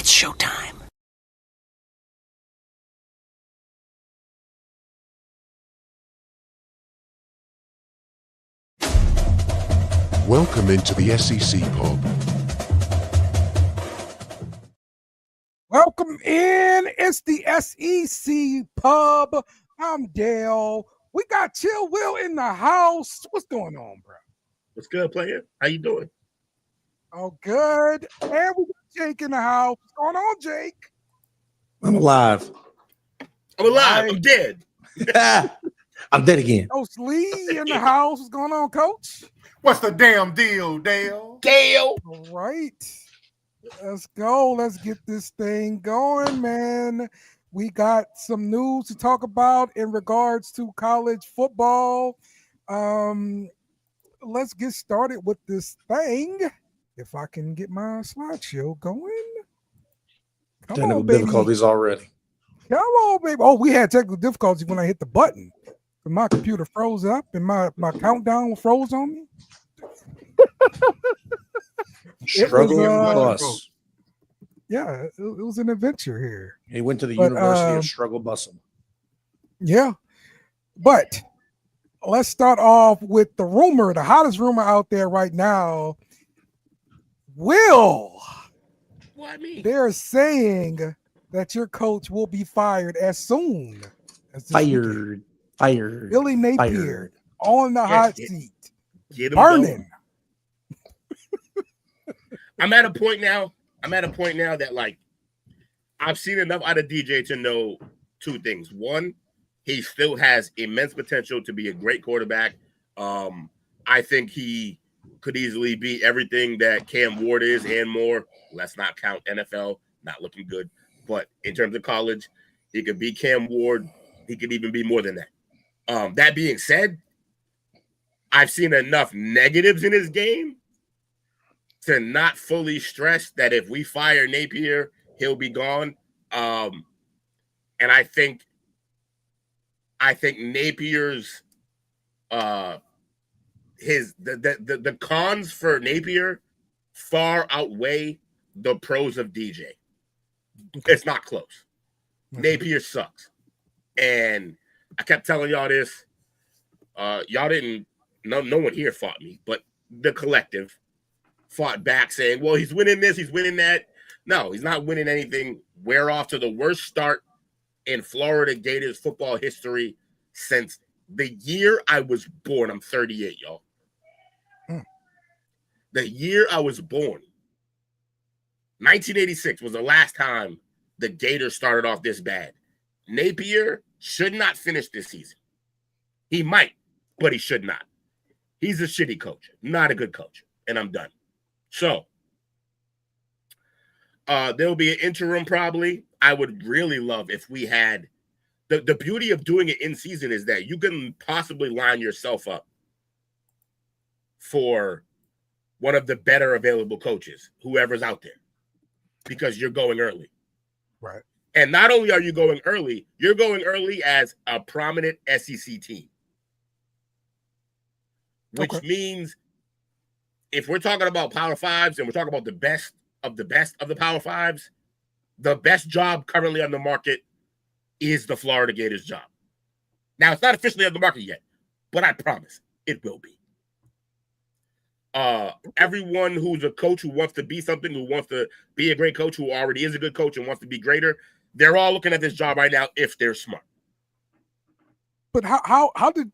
It's showtime. Welcome into the SEC Pub. Welcome in. It's the SEC Pub. I'm Dale. We got Chill Will in the house. What's going on, bro? What's good, player? How you doing? Oh, good. And we got Jake in the house. What's going on, Jake? I'm alive. I'm alive. Right. I'm dead. I'm dead again. Coach Lee in the house. What's going on, Coach? What's the damn deal, Dale? Dale. All right. Let's go. Let's get this thing going, man. We got some news to talk about in regards to college football. Let's get started with this thing. If I can get my slideshow going. Come Technical on, baby. difficulties already. Come on, baby. Oh, we had technical difficulties when I hit the button. My computer froze up and my countdown froze on me. Struggle was, bus. Yeah, it was an adventure here. He went to the University of Struggle Bustle. Yeah. But let's start off with the rumor, the hottest rumor out there right now. What mean? They're saying that your coach will be fired as soon as this weekend. Fired. Billy Napier Fired. on the hot seat. Get him Burning. I'm at a point now that, like, I've seen enough out of DJ to know two things. One, he still has immense potential to be a great quarterback. I think he could easily be everything that Cam Ward is and more. Let's not count NFL, not looking good. But in terms of college, he could be Cam Ward. He could even be more than that. That being said, I've seen enough negatives in his game to not fully stress that if we fire Napier, he'll be gone. And I think Napier's the cons for Napier far outweigh the pros of DJ. It's not close. Napier sucks. And I kept telling y'all this. Y'all didn't, no one here fought me, but the collective fought back saying, well, he's winning this, he's winning that. No, he's not winning anything. We're off to the worst start in Florida Gators football history since the year I was born. I'm 38, y'all. The year I was born, 1986 was the last time the Gators started off this bad. Napier should not finish this season. He might, but he should not. He's a shitty coach, not a good coach, and I'm done. So, there'll be an interim probably. I would really love if we had the beauty of doing it in season is that you can possibly line yourself up for one of the better available coaches, whoever's out there, because you're going early. Right. And not only are you going early, you're going early as a prominent SEC team, which means if we're talking about Power Fives and we're talking about the best of the Power Fives, the best job currently on the market is the Florida Gators job. Now, it's not officially on the market yet, but I promise it will be. Everyone who's a coach who wants to be something, who wants to be a great coach, who already is a good coach and wants to be greater, they're all looking at this job right now if they're smart. But how did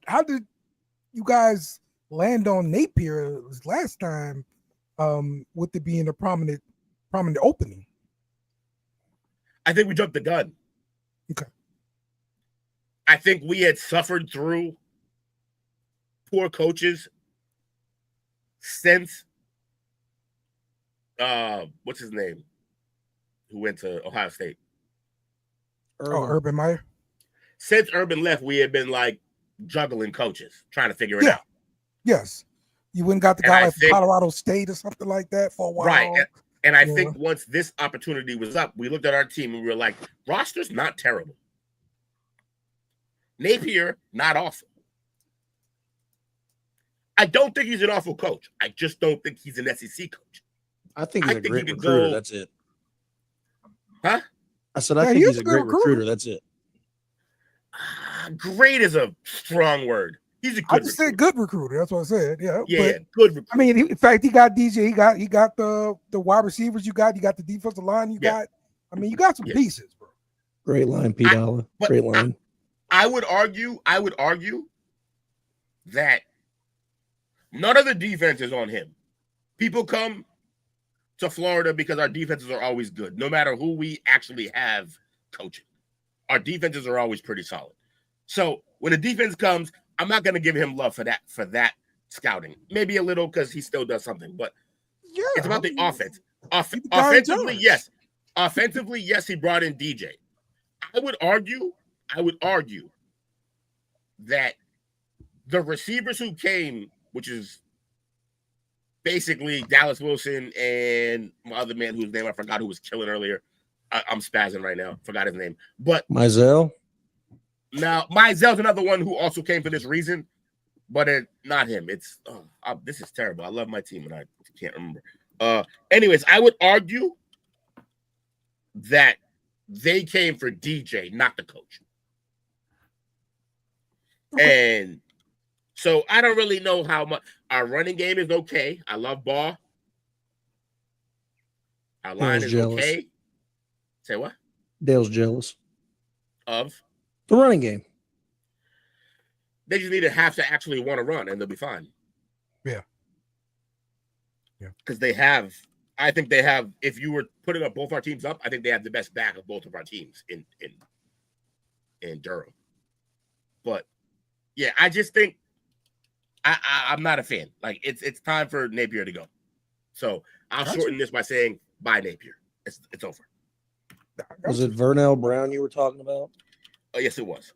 you guys land on Napier last time with it being a prominent opening? I think we jumped the gun. Okay. I think we had suffered through poor coaches since what's his name? Who went to Ohio State? Urban Meyer. Since Urban left, we had been like juggling coaches, trying to figure it out. Yes. You went and got the guy like from Colorado State or something like that for a while. Right. And I think once this opportunity was up, we looked at our team and we were like, roster's not terrible. Napier, not awful. I don't think he's an awful coach. I just don't think he's an SEC coach. I think he's a great recruiter. That's it. Huh? I said I Yeah, think he is he's a a good great recruiter. recruiter. That's it. Great is a strong word. He's a good I just said good recruiter. That's what I said. Yeah, Yeah, but good recruiter. I mean, in fact, he got DJ. He got the wide receivers. You got the defensive line. You got. I mean, you got some pieces, bro. Great line, Pete Alla. Great line. I would argue that none of the defense is on him. People come to Florida because our defenses are always good, no matter who we actually have coaching. Our defenses are always pretty solid. So when the defense comes, I'm not going to give him love for that scouting. Maybe a little because he still does something, but it's about the offense. Offensively, yes. Offensively, yes, he brought in DJ. I would argue that the receivers who came, which is basically Dallas Wilson and my other man whose name I forgot, who was killing earlier. I'm spazzing right now. Forgot his name. But Mizell? Now, Mizell's another one who also came for this reason, but not him. It's this is terrible. I love my team, and I can't remember. Anyways, I would argue that they came for DJ, not the coach. And so I don't really know how much our running game is okay. I love Ball. Our line is jealous. okay. Say what? Dale's jealous of the running game. They just need to have to actually want to run, and they'll be fine. Yeah. Because they have. I think they have. If you were putting up both our teams up, I think they have the best back of both of our teams in Durham. But yeah, I just think I'm not a fan. Like it's time for Napier to go. So I'll shorten this by saying bye Napier. It's over. Was it Vernell Brown you were talking about? Oh yes, it was.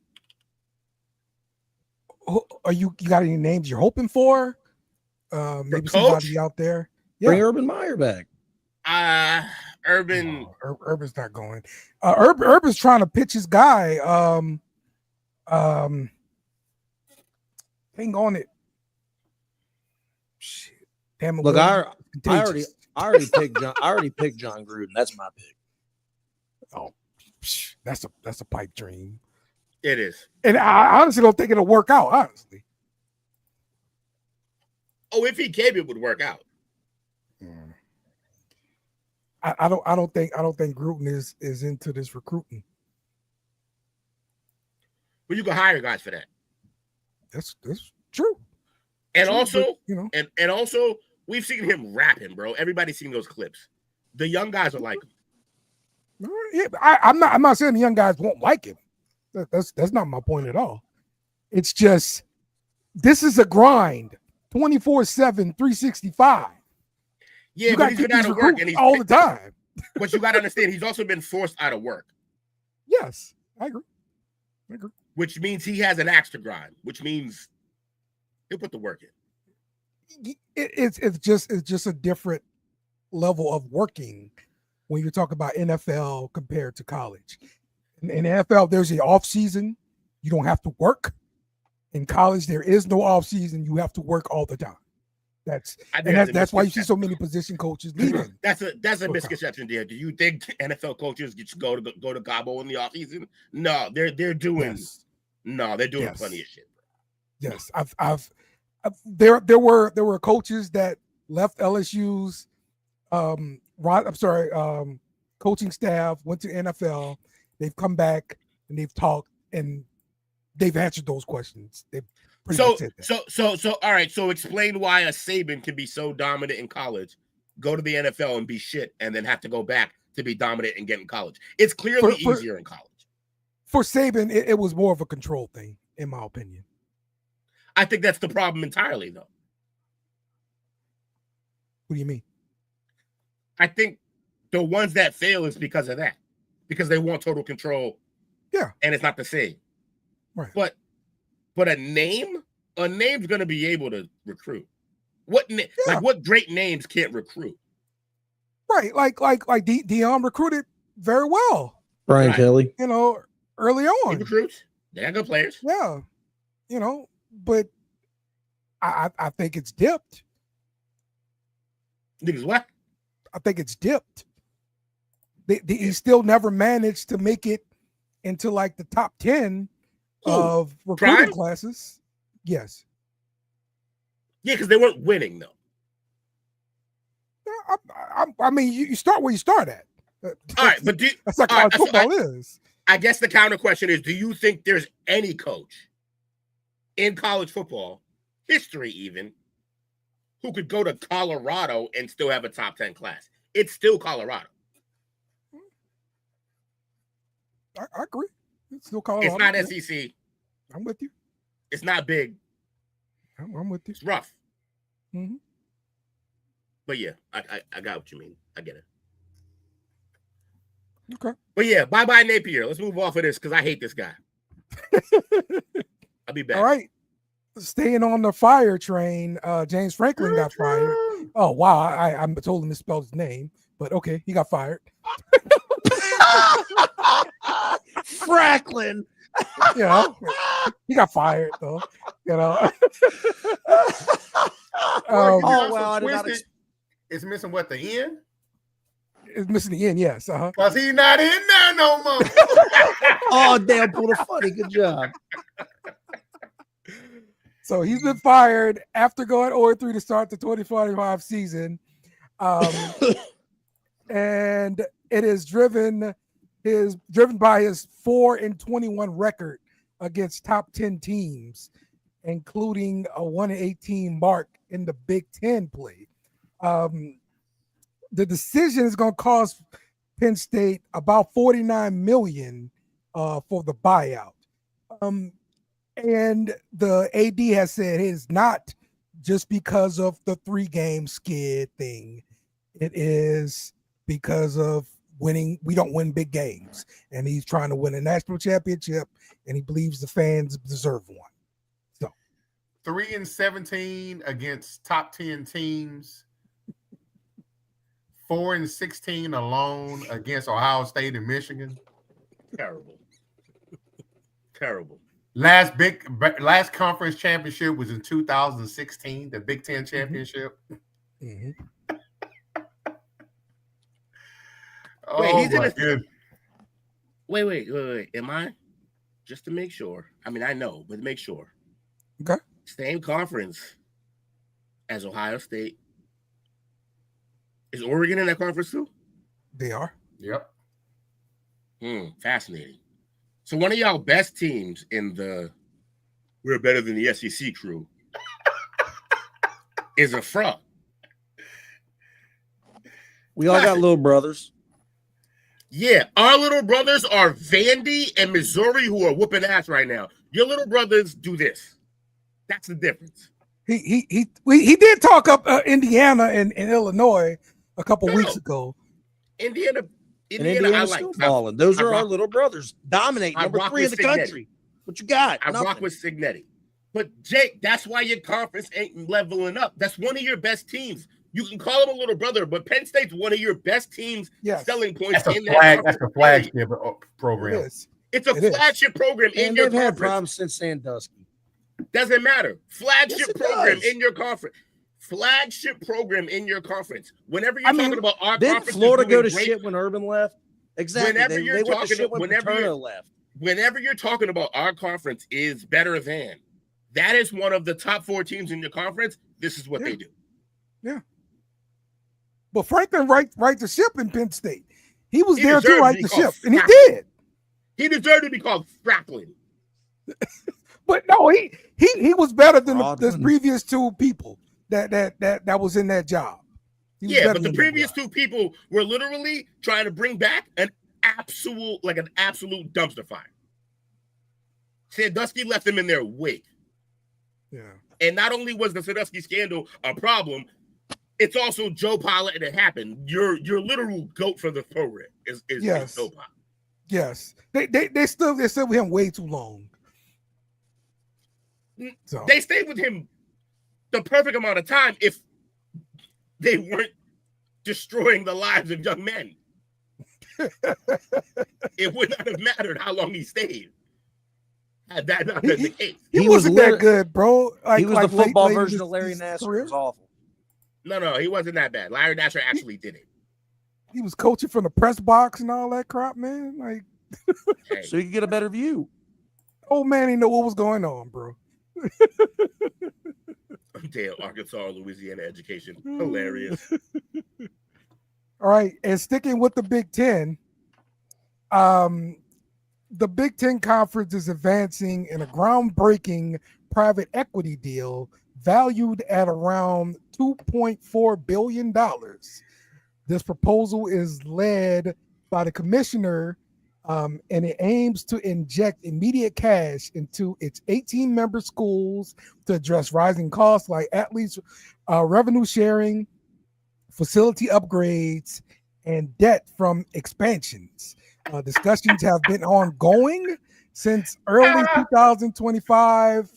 Are you got any names you're hoping for? Maybe somebody out there. Yeah. Bring Urban Meyer back. Urban. No, Urban's not going. Urban's trying to pitch his guy. Hang on it. Shit. Damn it. Look, I already picked John Gruden. That's my pick. Oh, that's a pipe dream. It is. And I honestly don't think it'll work out, honestly. Oh, if he came, it would work out. I don't think Gruden is into this recruiting. But you can hire guys for that. That's true. And true, also, but, you know, and also, we've seen him rapping, bro. Everybody's seen those clips. The young guys are like him. Yeah, I'm not saying the young guys won't like him. That's not my point at all. It's just this is a grind, 24/7, 365. Yeah, you but he's been out of work and he's all the time. But you got to understand, he's also been forced out of work. Yes, I agree. Which means he has an axe to grind. Which means he'll put the work in. It's just a different level of working when you're talking about NFL compared to college. In NFL, there's the off season. You don't have to work. In college, there is no off season. You have to work all the time. That's why you see so many position coaches leaving. That's a misconception there. Do you think NFL coaches just go to Cabo in the off season? No, they're doing. Yes. No, they're doing Yes. plenty of shit. Yes, there were coaches that left LSU's coaching staff, went to NFL. They've come back and they've talked and they've answered those questions. They've pretty much said that. So all right. So explain why a Saban can be so dominant in college, go to the NFL and be shit, and then have to go back to be dominant and get in college. It's clearly easier in college. For Saban, it was more of a control thing, in my opinion. I think that's the problem entirely, though. What do you mean? I think the ones that fail is because of that, because they want total control. Yeah, and it's not the same. Right. But a name's going to be able to recruit. What great names can't recruit? Right, like Deion recruited very well. Brian Kelly, early on. He recruits. They got good players. Yeah, but I think it's dipped. Niggas what? I think it's dipped. He still never managed to make it into like the top 10 of recruiting Prime? classes. Yes. Yeah, because they weren't winning though. I mean, you start where you start at. All right, but that's like all right, college football is. I guess the counter question is: do you think there's any coach in college football history, even, who could go to Colorado and still have a top 10 class? It's still Colorado. I agree. It's still Colorado. It's not SEC. I'm with you. It's not big. I'm with you. It's rough. Mm-hmm. But yeah, I got what you mean. I get it. Okay. But yeah, bye-bye Napier. Let's move off of this because I hate this guy. I'll be back. All right. Staying on the fire train, James Franklin got fired. Oh, wow. I totally misspelled his name, but okay, he got fired. Franklin. You know, he got fired though. You know. Oh wow! I did not It's missing what, the end? It's missing the end. Yes. Cause he's not in there no more. Oh damn! Pulled a funny. Good job. So he's been fired after going 0-3 to start the 2045 season, and it is driven by his 4-21 record against top 10 teams, including a 1-18 mark in the Big Ten play. The decision is going to cost Penn State about $49 million for the buyout. And the AD has said it is not just because of the 3-game skid thing. It is because of winning. We don't win big games, and he's trying to win a national championship, and he believes the fans deserve one. So 3-17 against top 10 teams. 4-16 alone against Ohio State and Michigan. Terrible. Terrible. Last conference championship was in 2016, the Big Ten championship. Mm-hmm. Oh, Wait, my goodness. Wait. Am I? Just to make sure. I mean, I know, but make sure. Okay. Same conference as Ohio State. Is Oregon in that conference too? They are. Yep. Fascinating. So one of y'all best teams in the we're better than the SEC crew is a fraud. We all got little brothers. Yeah, our little brothers are Vandy and Missouri who are whooping ass right now. Your little brothers do this. That's the difference. He did talk up Indiana and Illinois a couple weeks ago. Indiana, Indiana's I still like. balling. Those are our little brothers. Dominate. Number 3 in the Signetti. country. What you got? I rock with Signetti. But Jake, that's why your conference ain't leveling up. That's one of your best teams. You can call them a little brother, but Penn State's one of your best teams. Yes. Selling points That's in that's that a flagship program. It's a flagship program in your they've had conference. problems since Sandusky. Doesn't matter. Flagship Yes, it program does. in your conference. Flagship program in your conference. Whenever you're talking about our Didn't conference, Florida go to great, shit when Urban left? Exactly. Whenever They you're went to talking- shit when whenever Paterno you're- left. whenever you're talking about our conference is better than, that is one of the top 4 teams in your conference. This is what they do. Yeah. But Franklin right the ship in Penn State. He was He there to deserved right to be the called ship, and he Franklin. did. He deserved to be called Franklin. But no, he was better than the Rodman. previous 2 people that was in that job. He was Yeah, better but the than previous them 2 people were literally trying to bring back an absolute dumpster fire. Sandusky left them in their wake. guys. And not only was the Sandusky scandal a problem, it's also Joe Pollitt and it happened. Your literal goat for the program is Yes. Joe Pollitt. Yes. They still with him way too long. So They stayed with him the perfect amount of time if they weren't destroying the lives of young men. It would not have mattered how long he stayed had that not been the case. he was wasn't that lit- good, bro. He was the football late in version his- of Larry his Nassar. career. It was awful. No, he wasn't that bad. Larry Nassar actually did it. He was coaching from the press box and all that crap, man. Like, So you can get a better view. old man didn't know what was going on, bro. Damn, Arkansas, Louisiana education. Hilarious. All right, and sticking with the Big Ten, the Big Ten Conference is advancing in a groundbreaking private equity deal valued at around $2.4 billion. This proposal is led by the commissioner, and it aims to inject immediate cash into its 18-member schools to address rising costs like athletes' revenue sharing, facility upgrades, and debt from expansions. Discussions have been ongoing since early 2025,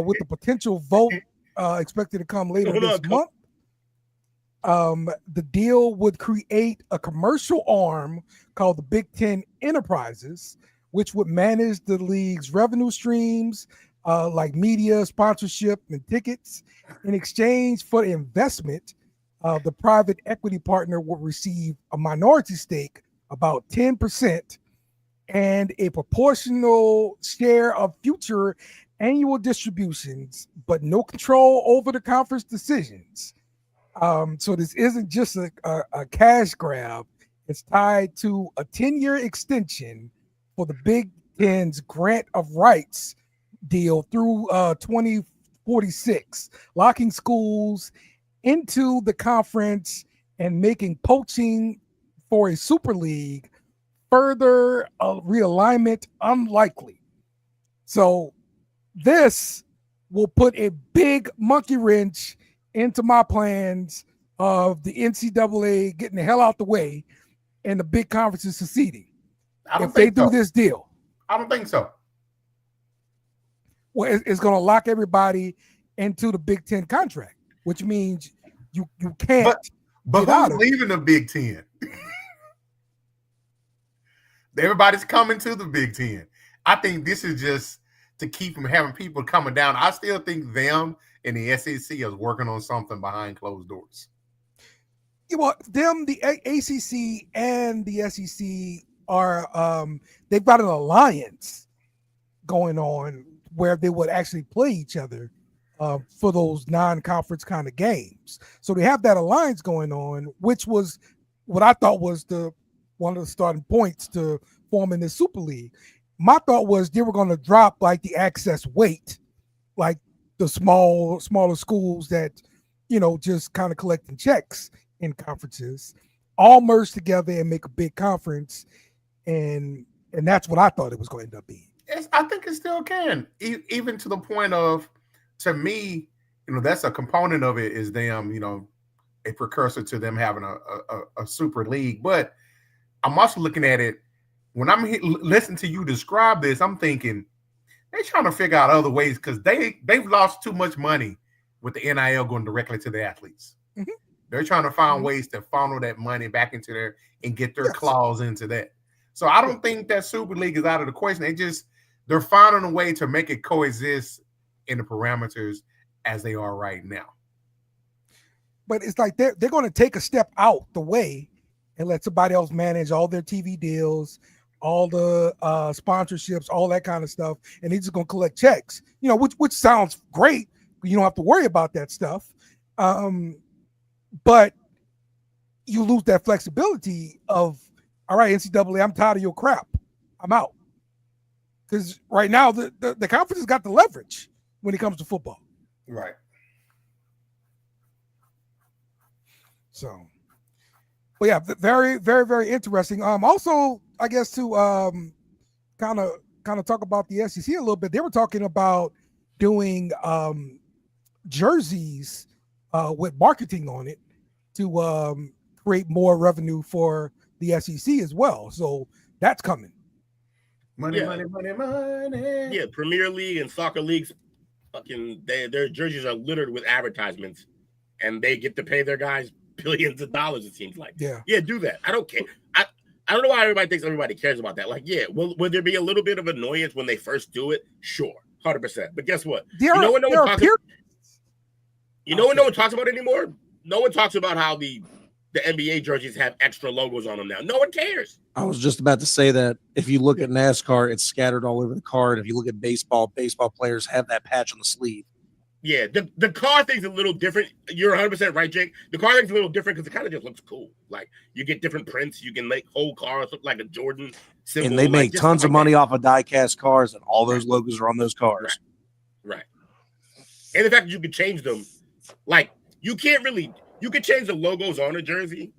with the potential vote expected to come later this month. The deal would create a commercial arm called the Big Ten Enterprises, which would manage the league's revenue streams like media, sponsorship, and tickets. In exchange for the investment, the private equity partner will receive a minority stake, about 10%, and a proportional share of future annual distributions, but no control over the conference decisions. So this isn't just a cash grab. It's tied to a 10-year extension for the Big Ten's grant of rights deal through 2046, locking schools into the conference and making poaching for a super league further realignment unlikely. So this will put a big monkey wrench into my plans of the NCAA getting the hell out the way and the big conferences seceding. If they do this deal. I don't think so. Well, it's going to lock everybody into the Big Ten contract, which means you can't. But who's leaving the Big Ten? Everybody's coming to the Big Ten. I think this is just to keep from having people coming down. I still think them and the SEC is working on something behind closed doors. Yeah, well, the ACC and the SEC are they've got an alliance going on where they would actually play each other for those non-conference kind of games. So they have that alliance going on, which was what I thought was one of the starting points to forming this Super League. My thought was they were going to drop like the access weight, like the smaller schools that, just kind of collecting checks in conferences, all merge together and make a big conference. And that's what I thought it was going to end up being. Yes, I think it still can, even to the point of, to me, that's a component of it is them, a precursor to them having a super league. But I'm also looking at it, when I'm listening to you describe this, I'm thinking they're trying to figure out other ways because they've lost too much money with the NIL going directly to the athletes. Mm-hmm. They're trying to find ways to funnel that money back into there and get their claws into that. So I don't think that Super League is out of the question. They're finding a way to make it coexist in the parameters as they are right now. But it's like they're going to take a step out the way and let somebody else manage all their TV deals, all the sponsorships, all that kind of stuff, and they're just going to collect checks. Which sounds great. You don't have to worry about that stuff. But you lose that flexibility of, all right, NCAA, I'm tired of your crap. I'm out. Because right now, the conference has got the leverage when it comes to football. Right. So, but yeah, very, very, very interesting. Also, I guess to kind of talk about the SEC a little bit, they were talking about doing jerseys with marketing on it to create more revenue for the SEC as well. So that's coming. Money. Yeah, Premier League and soccer leagues, their jerseys are littered with advertisements, and they get to pay their guys billions of dollars. It seems like. Yeah, do that. I don't care. I don't know why everybody thinks everybody cares about that. Like, will there be a little bit of annoyance when they first do it? Sure, 100%. But guess what? What no one talks about anymore? No one talks about how the the NBA jerseys have extra logos on them now. No one cares. I was just about to say that if you look at NASCAR, it's scattered all over the card. If you look at baseball players have that patch on the sleeve. Yeah, the car thing's a little different. You're 100% right, Jake. The car thing's a little different because it kind of just looks cool. Like, you get different prints. You can make whole cars look like a Jordan symbol. And they make like, tons of like money that. off of die-cast cars, and all those logos are on those cars. Right. And the fact that you can change them, like, you can change the logos on a jersey,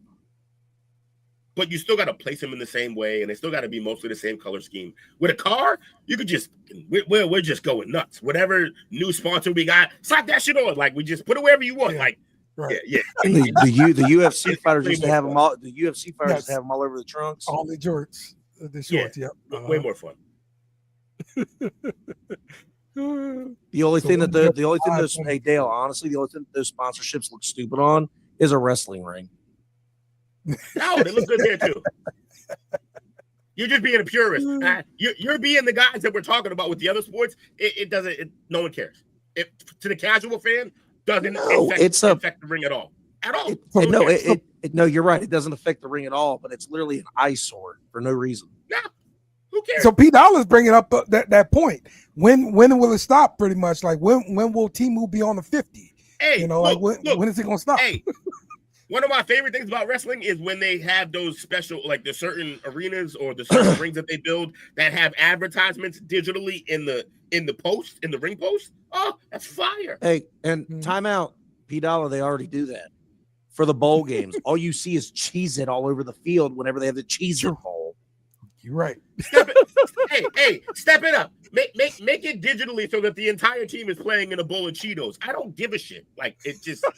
but you still got to place them in the same way, and they still got to be mostly the same color scheme. With a car, you could just, we're just going nuts. Whatever new sponsor we got, slap that shit on. Like, we just put it wherever you want. Yeah. Like, Right. yeah. The UFC fighters used to have them all. The UFC fighters used to have them all over the trunks. All the jorts, the shorts. Yep. Way more fun. The only thing that those hey Dale, honestly, the only thing that those sponsorships look stupid on is a wrestling ring. No, they look good there too. You're just being a purist. You're being the guys that we're talking about with the other sports. It doesn't. No one cares. To the casual fan, doesn't affect the ring at all. At all. No, you're right. It doesn't affect the ring at all. But it's literally an eyesore for no reason. No, who cares? So P. Dollar's bringing up that point. When will it stop? Pretty much like when will Temu be on the 50? Hey, look, when is it going to stop? Hey, one of my favorite things about wrestling is when they have those special, like the certain arenas or the certain rings that they build that have advertisements digitally in the ring post. Oh, that's fire. Hey, and timeout, P. Dollar, they already do that for the bowl games. All you see is Cheez-It all over the field whenever they have the Cheez-It bowl. You're right. Step it up. Make it digitally so that the entire team is playing in a bowl of Cheetos. I don't give a shit. Like, it's just as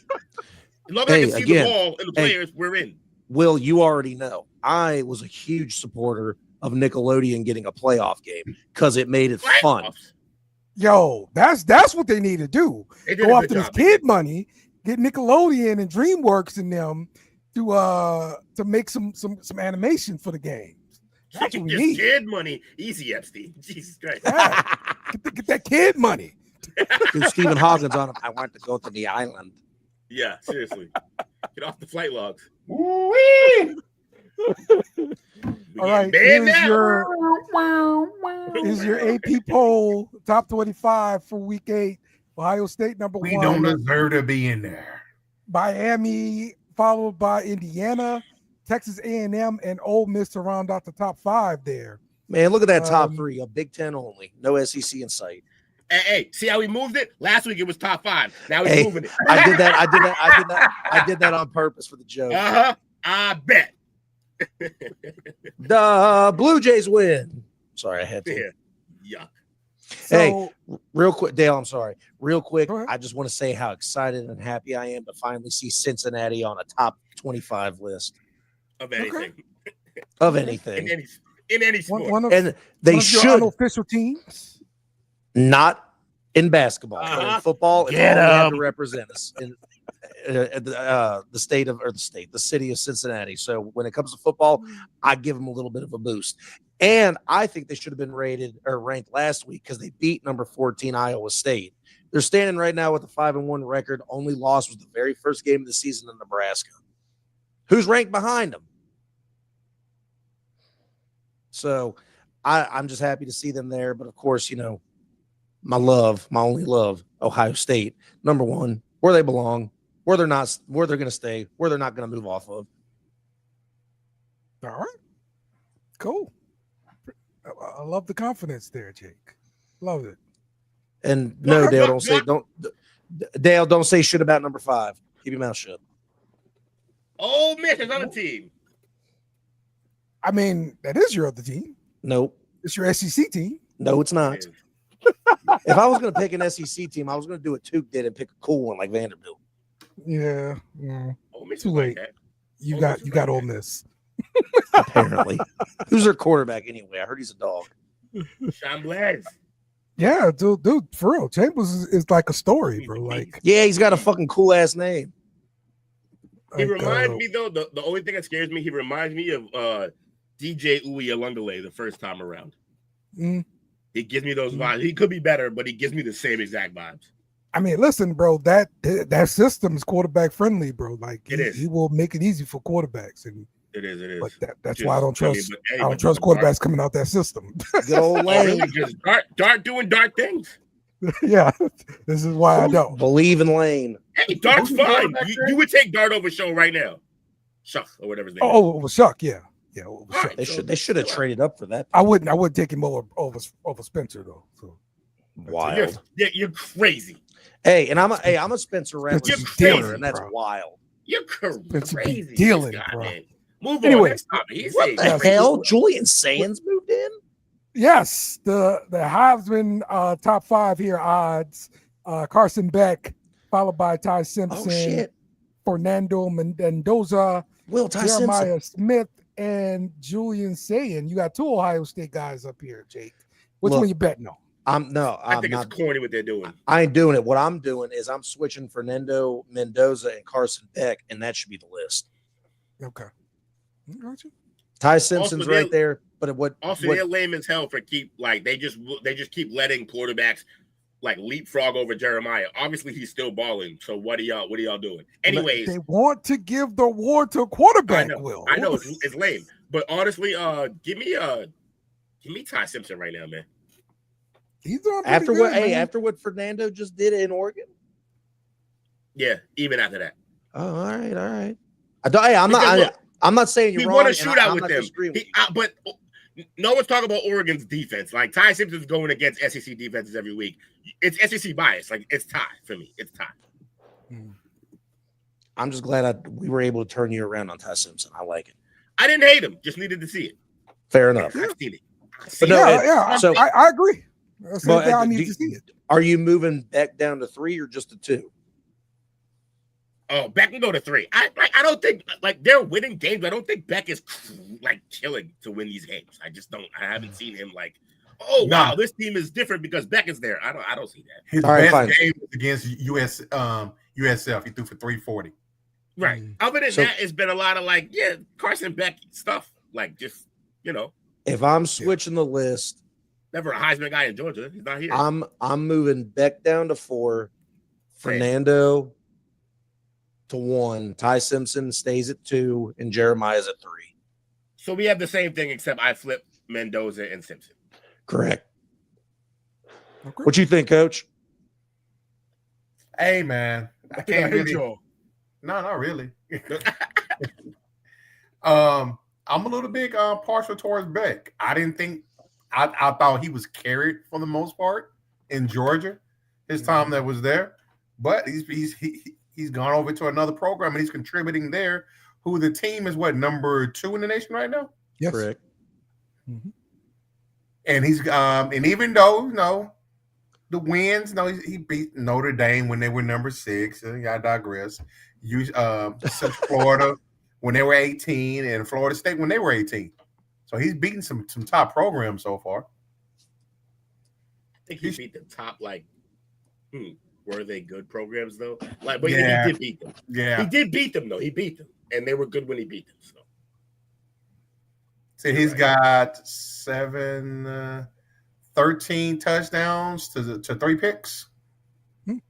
long as I can see the ball and the players, we're in. Will, you already know I was a huge supporter of Nickelodeon getting a playoff game because it made it fun. Yo, that's what they need to do. Go after this kid money, get Nickelodeon and DreamWorks in them to make some animation for the games. That's what we need. Kid money, easy Epstein. Jesus Christ. Yeah. Get that kid money. Dude, Stephen Hawkins on him. I want to go to the island. Yeah, seriously. Get off the flight logs. All right, here's your AP poll top 25 for week 8. Ohio State number 1. We don't deserve to be in there. Miami followed by Indiana, Texas A&M, and Ole Miss to round out the top 5 there. Man, look at that top 3. A Big Ten only. No SEC in sight. Hey, see how we moved it? Last week it was top 5. Now we're moving it. I did that on purpose for the joke. I bet. The Blue Jays win. Sorry, I had to. Yeah. Hey, real quick, Dale, I'm sorry. Real quick, I just want to say how excited and happy I am to finally see Cincinnati on a top 25 list. Of anything. Of anything. In any sport. And they should. Unofficial teams. Not in basketball, but in football, it's all we have to represent us in the city of Cincinnati. So when it comes to football, I give them a little bit of a boost. And I think they should have been ranked last week because they beat number 14 Iowa State. They're standing right now with a 5-1 record. Only loss was the very first game of the season in Nebraska. Who's ranked behind them? So I'm just happy to see them there. But of course, my only love, Ohio State, number 1, where they belong, where they're going to stay, where they're not going to move off of. All right. Cool. I love the confidence there, Jake. Love it. And no, Dale, don't say shit about number 5. Keep your mouth shut. Ole Miss is on the team. I mean, that is your other team. Nope. It's your SEC team. No, it's not. If I was going to pick an SEC team, I was going to do what Tuke did and pick a cool one like Vanderbilt. Yeah. Too late. You got Ole Miss. Apparently. Who's their quarterback anyway? I heard he's a dog. Sean Blaise. Yeah, dude, for real. Chambers is like a story, bro. Like, yeah, he's got a fucking cool ass name. He reminds me though. The only thing that scares me, he reminds me of DJ Uwe Alungale the first time around. He gives me those vibes. He could be better, but he gives me the same exact vibes. I mean, listen, bro, that system is quarterback friendly, bro. Like he will make it easy for quarterbacks, and it is. But that's why I don't trust. I don't trust quarterbacks coming out that system. Good old Lane. Really, just Dart doing Dart things. Yeah, this is why I don't believe in Lane. Hey, Dart's fine. You would take Dart over Show right now. Shuck or whatever his name. Oh, it was Shuck. Yeah. Shuck. They should have traded up for that. I wouldn't take him over Spencer though. So wild. You're crazy. Hey, and I'm a Spencer Rattler supporter, and that's wild. You're crazy. Dealing, guy, bro. Man. Move anyway, on. Next topic. What the hell? Julian Sands moved in? Yes, the Heisman top 5 here odds. Carson Beck, followed by Ty Simpson, Fernando Mendoza, Jeremiah Smith, and Julian Sayin. You got 2 Ohio State guys up here, Jake. Which one you betting on? I think it's corny what they're doing. I ain't doing it. What I'm doing is I'm switching Fernando Mendoza and Carson Beck, and that should be the list. Okay. Gotcha. Ty Simpson's right there, but they're lame as hell for they just keep letting quarterbacks like leapfrog over Jeremiah. Obviously, he's still balling. So what are y'all doing? Anyways, they want to give the award to a quarterback. I know it's lame, but honestly, give me Ty Simpson right now, man. He's doing after good, what? man. Hey, after what Fernando just did in Oregon. Yeah, even after that. Oh, all right. I'm not saying you're wrong. He won a shootout with them. But no one's talking about Oregon's defense. Like Ty Simpson's going against SEC defenses every week. It's SEC bias. Like it's Ty for me. It's Ty. I'm just glad we were able to turn you around on Ty Simpson. I like it. I didn't hate him. Just needed to see it. Fair enough. I've seen it. I agree. I need to see it. Are you moving Beck down to 3 or just to 2? Oh, Beck can go to 3. I don't think they're winning games. I don't think Beck is killing to win these games. I just don't. I haven't seen him wow, this team is different because Beck is there. I don't see that. His best game was against USF. He threw for 340. Right. Other than that, it's been a lot of Carson Beck stuff. If I'm switching the list, never a Heisman guy in Georgia. He's not here. I'm moving Beck down to 4, Fernando to 1, Ty Simpson stays at 2, and Jeremiah's at 3. So we have the same thing, except I flip Mendoza and Simpson. Correct. Okay. What you think, Coach? Hey, man, I can't really. No, not really. I'm a little bit partial towards Beck. I thought he was carried for the most part in Georgia, his time that was there, but he's gone over to another program and he's contributing there. Who the team is number 2 in the nation right now? Yes, correct. Mm-hmm. And he's and even though the wins, he beat Notre Dame when they were number 6. I digress. Since Florida when they were 18 and Florida State when they were 18. So he's beaten some top programs so far. I think he beat the top were they good programs though? But he did beat them. Yeah, he did beat them though. He beat them, and they were good when he beat them. So he's got 13 touchdowns to 3 picks. Okay,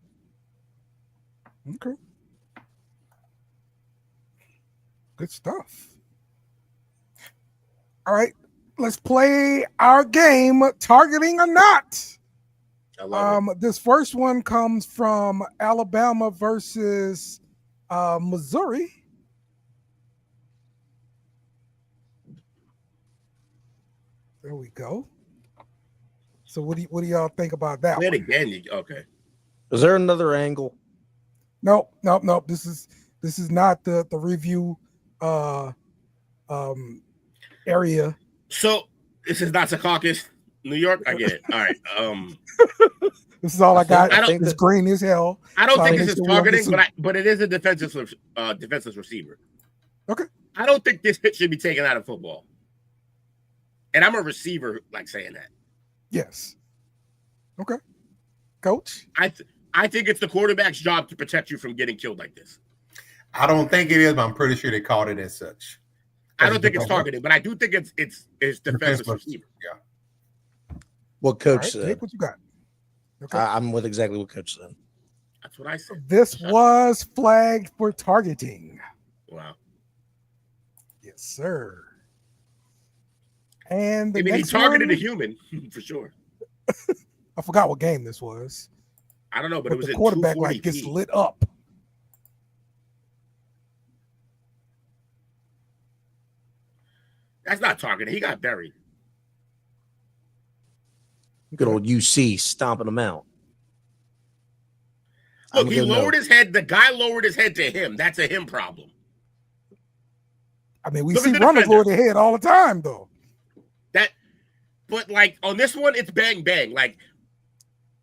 good stuff. All right, let's play our game, targeting or not. I love it. This first one comes from Alabama versus Missouri. There we go. So what do y'all think about that? Play it again. Okay. Is there another angle? No. This is not the review area. So this is not Secaucus, New York. I get it. All right. This is all I got. It's green as hell. I don't think this is targeting, but it is a defenseless receiver. Okay. I don't think this hit should be taken out of football. And I'm a receiver, saying that. Yes. Okay. Coach? I think it's the quarterback's job to protect you from getting killed like this. I don't think it is, but I'm pretty sure they called it as such. I don't think it's targeting, but I do think it's defensive receiver. Yeah. What Coach said. Take what you got. Okay. I'm with exactly what Coach said. That's what I said. This was flagged for targeting. Wow. Yes, sir. And the I mean, he next targeted one, a human for sure. I forgot what game this was. I don't know, but it was the at quarterback 240p. like gets lit up. That's not targeting. He got buried. Good old UC stomping them out. Look, he lowered his head. The guy lowered his head to him. That's a him problem. I mean, we Look see at the runners defender. lower their head all the time, though. But like on this one, it's bang bang. Like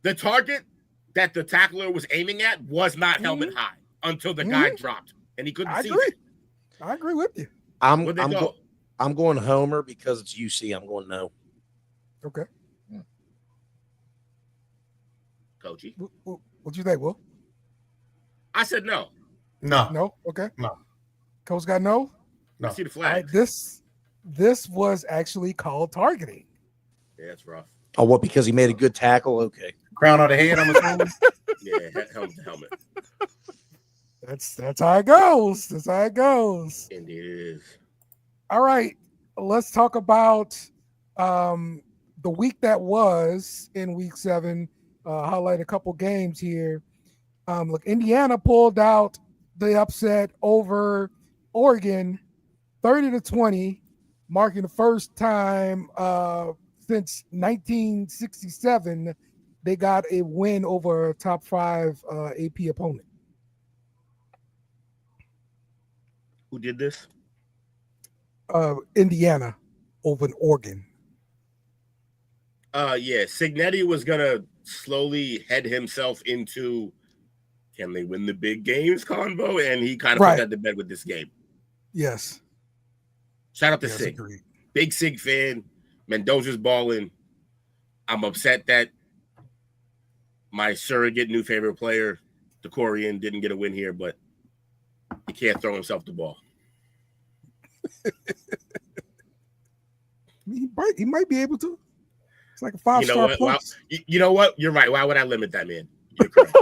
the target that the tackler was aiming at was not helmet high until the guy dropped, and he couldn't see it. I agree with you. I'm going Homer because it's UC. I'm going no. Okay. Coachy. What you think, Will? I said no. No. Okay. No. Coach got no. No. I see the All flag. right. This was actually called targeting. Yeah, that's rough. Oh, what? Because he made a good tackle? Okay. Crown on the head, I'm assuming. Yeah, helmet to helmet. That's how it goes. That's how it goes. Indeed it is. All right. Let's talk about the week that was in week 7. Highlight a couple games here. Look, Indiana pulled out the upset over Oregon 30-20, marking the first time since 1967 they got a win over a top 5 AP opponent. Who did this? Indiana over Oregon. Yeah, Signetti was gonna slowly head himself into can they win the big games convo, and he kind of put that to bed with this game. Yes. Shout out to Sig. Agreed. Big Sig fan. Mendoza's balling. I'm upset that my surrogate new favorite player, the Korean, didn't get a win here, but he can't throw himself the ball. He might be able to. It's like a 5-star plus. You know what? You're right. Why would I limit that man? You're correct.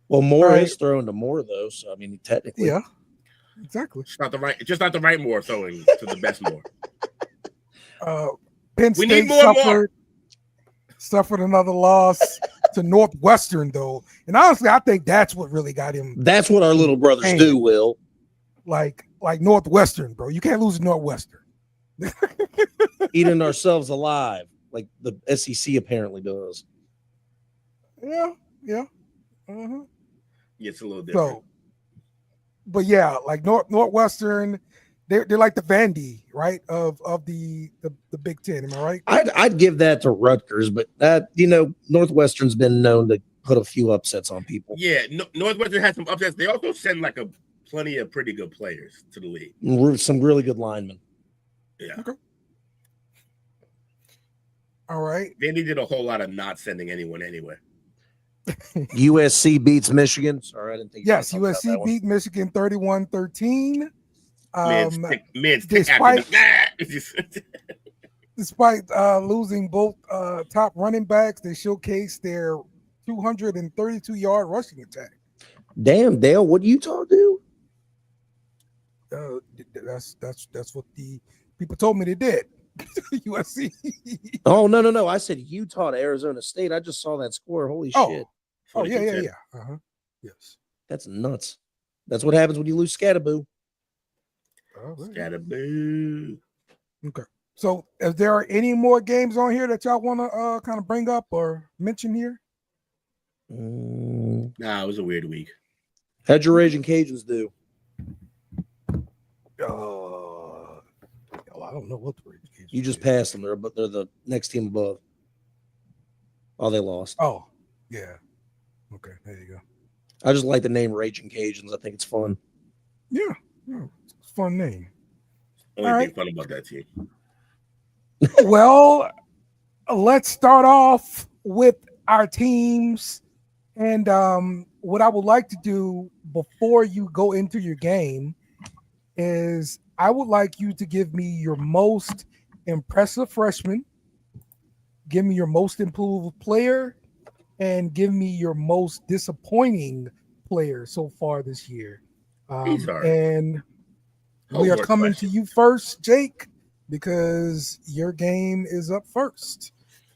Well, Moore is throwing to Moore though, so I mean, technically, yeah, exactly. It's not the right Moore throwing to the best Moore. Penn State suffered another loss to Northwestern, though, and honestly, I think that's what really got him. That's what our little brothers do, Will. Like Northwestern, bro. You can't lose to Northwestern. Eating ourselves alive, like the SEC apparently does. Yeah. Yeah, it's a little different. So, but yeah, like Northwestern, they're like the Vandy, right? Of the Big Ten. Am I right? I'd give that to Rutgers, but that Northwestern's been known to put a few upsets on people. Yeah, Northwestern had some upsets. They also send like plenty of pretty good players to the league. Some really good linemen. Yeah. Okay. All right. Vandy did a whole lot of not sending anyone anyway. USC beats Michigan. Sorry, I didn't think. Yes, USC beat Michigan 31-13. Despite losing both top running backs, they showcased their 232-yard rushing attack. Damn, Dale, what do Utah do? That's what the people told me they did. USC. Oh no! I said Utah to Arizona State. I just saw that score. Holy shit! Oh yeah. Yes. That's nuts. That's what happens when you lose Scatterboo. Scatterboo. Okay. So, if there are any more games on here that y'all want to kind of bring up or mention here? Nah, it was a weird week. How'd your Raging Cajuns do? I don't know what the Raging Cajuns. You just passed them, but they're the next team above. Oh, they lost. Oh, yeah. Okay, there you go. I just like the name Raging Cajuns. I think it's fun. Yeah, it's a fun name. Only thing fun about that team. Well, let's start off with our teams. And what I would like to do before you go into your game is I would like you to give me your most impressive freshman, give me your most improved player, and give me your most disappointing player so far this year. These are And we are homework coming questions. to you first, Jake, because your game is up first.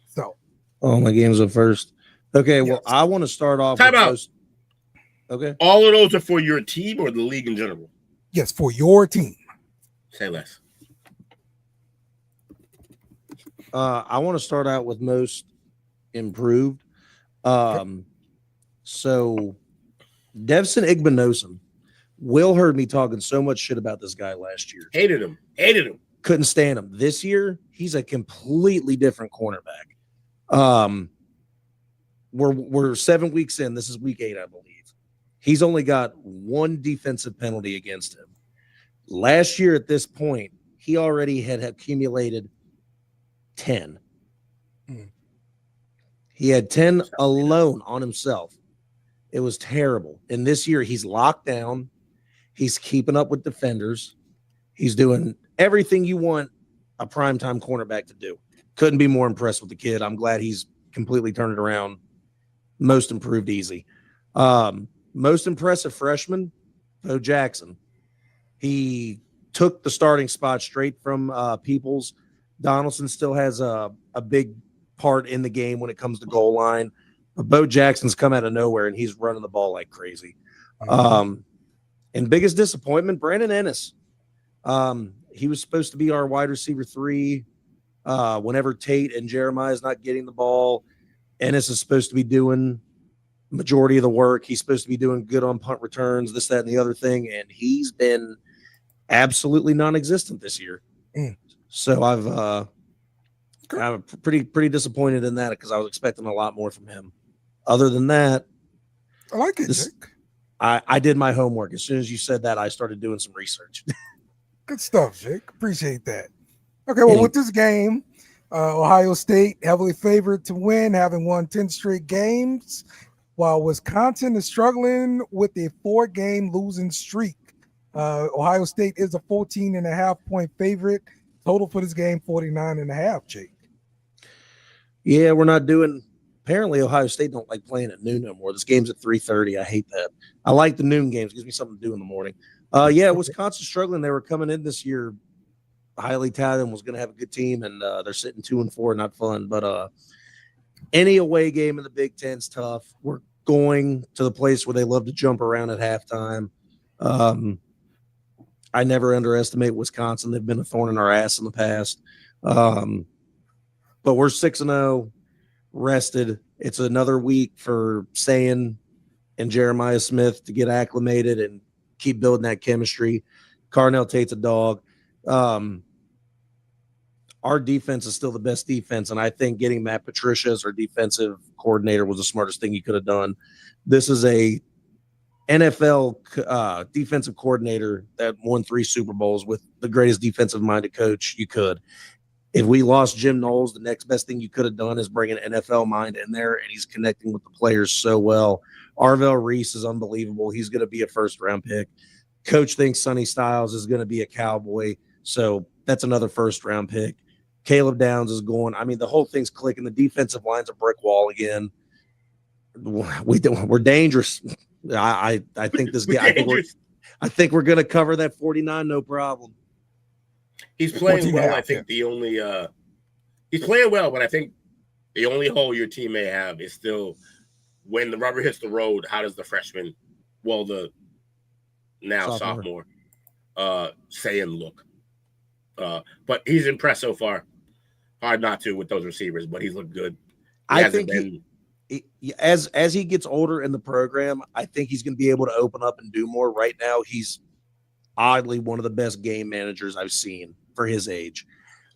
So, Oh, my game's up first. Okay, well, yes. I want to start off Time with out. those. Okay. All of those are for your team or the league in general? Yes, for your team. Say less. I want to start out with most improved. So Devson Igbinosun. Will heard me talking so much shit about this guy last year. Hated him. Couldn't stand him. This year, he's a completely different cornerback. We're 7 weeks in. This is week 8, I believe. He's only got one defensive penalty against him. Last year at this point, he already had accumulated 10. He had 10 alone on himself. It was terrible. And this year, he's locked down. He's keeping up with defenders. He's doing everything you want a primetime cornerback to do. Couldn't be more impressed with the kid. I'm glad he's completely turned it around. Most improved easy. Most impressive freshman, Bo Jackson. He took the starting spot straight from Peoples. Donaldson still has a big part in the game when it comes to goal line. But Bo Jackson's come out of nowhere, and he's running the ball like crazy. And biggest disappointment, Brandon Ennis. He was supposed to be our wide receiver 3 whenever Tate and Jeremiah is not getting the ball. Ennis is supposed to be doing majority of the work. He's supposed to be doing good on punt returns, this, that, and the other thing, and he's been absolutely non-existent this year. So I'm pretty disappointed in that because I was expecting a lot more from him. Other than that, I like it, Jake. I did my homework. As soon as you said that, I started doing some research. Good stuff, Jake. Appreciate that. Okay, well, with this game, Ohio State heavily favored to win, having won 10 straight games, while Wisconsin is struggling with a 4-game losing streak. Ohio State is a 14.5-point favorite. Total for this game, 49.5, Jake. Yeah, we're not doing – apparently Ohio State don't like playing at noon no more. This game's at 3:30. I hate that. I like the noon games. It gives me something to do in the morning. Wisconsin struggling. They were coming in this year highly touted and was going to have a good team, and they're sitting 2-4, not fun. But any away game in the Big Ten's tough. We're going to the place where they love to jump around at halftime. I never underestimate Wisconsin. They've been a thorn in our ass in the past. But we're 6-0, rested. It's another week for Sayin and Jeremiah Smith to get acclimated and keep building that chemistry. Carnell Tate's a dog. Our defense is still the best defense, and I think getting Matt Patricia as our defensive coordinator was the smartest thing you could have done. This is a NFL defensive coordinator that won 3 Super Bowls with the greatest defensive-minded coach you could. If we lost Jim Knowles, the next best thing you could have done is bring an NFL mind in there, and he's connecting with the players so well. Arvell Reese is unbelievable. He's going to be a first-round pick. Coach thinks Sonny Styles is going to be a Cowboy, so that's another first-round pick. Caleb Downs is going. I mean, the whole thing's clicking. The defensive line's a brick wall again. We're dangerous. I think this guy. I think we're going to cover that 49, no problem. He's playing well. I think the only he's playing well, but I think the only hole your team may have is still when the rubber hits the road. How does the freshman, the now sophomore, Sayin look? But he's impressed so far. Hard not to with those receivers, but he's looked good. I think as he gets older in the program, I think he's going to be able to open up and do more. Right now, he's oddly one of the best game managers I've seen for his age,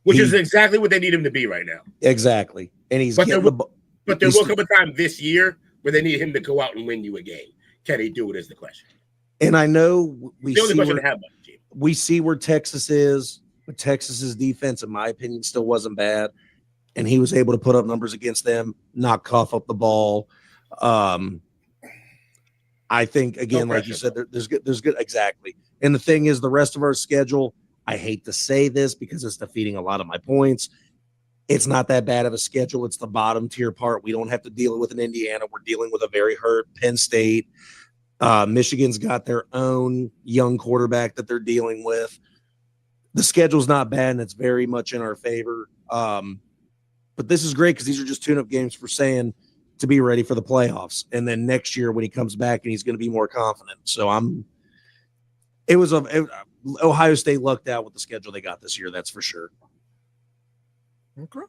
which is exactly what they need him to be right now. Exactly, and he's but there will come a time this year where they need him to go out and win you a game. Can he do it? Is the question. And I know we see where Texas is. But Texas's defense, in my opinion, still wasn't bad, and he was able to put up numbers against them, not cough up the ball. I think again, like you said, there's good exactly. And the thing is, the rest of our schedule, I hate to say this because it's defeating a lot of my points. It's not that bad of a schedule. It's the bottom tier part. We don't have to deal with an Indiana. We're dealing with a very hurt Penn State. Michigan's got their own young quarterback that they're dealing with. The schedule's not bad, and it's very much in our favor. But this is great because these are just tune-up games for saying to be ready for the playoffs. And then next year when he comes back and he's going to be more confident. So Ohio State lucked out with the schedule they got this year. That's for sure. Okay.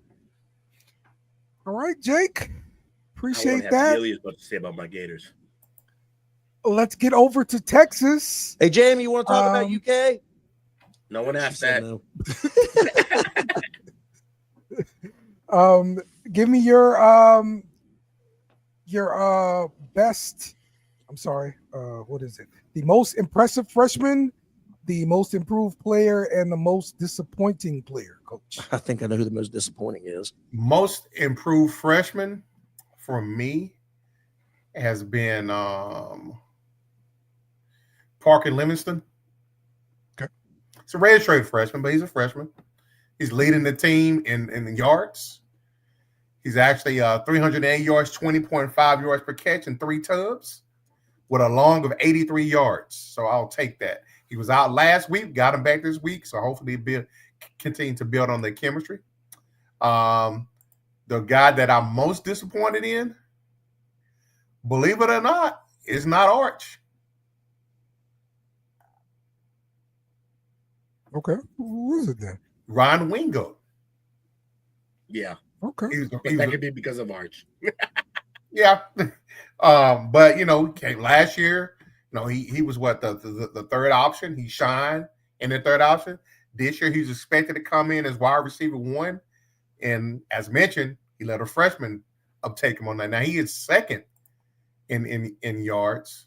All right, Jake. Appreciate I that. Really is what to say about my Gators. Let's get over to Texas. Hey, Jamie, you want to talk about UK? No one asked that. No. Give me your best. I'm sorry. What is it? The most impressive freshman, the most improved player, and the most disappointing player, Coach. I think I know who the most disappointing is. Most improved freshman for me has been Parker Livingston. Okay. He's a redshirt freshman, but he's a freshman. He's leading the team in yards. He's actually 308 yards, 20.5 yards per catch, and 3 tubs with a long of 83 yards. So I'll take that. He was out last week, got him back this week, so hopefully he'll continue to build on their chemistry. The guy that I'm most disappointed in, believe it or not, is not Arch. Okay. Who is it then? Ron Wingo. Yeah. Okay. That could be because of Arch. Yeah. But, he came last year. He was what, the third option. He shined in the third option. This year, he's expected to come in as wide receiver 1. And as mentioned, he let a freshman uptake him on that. Now, he is second in yards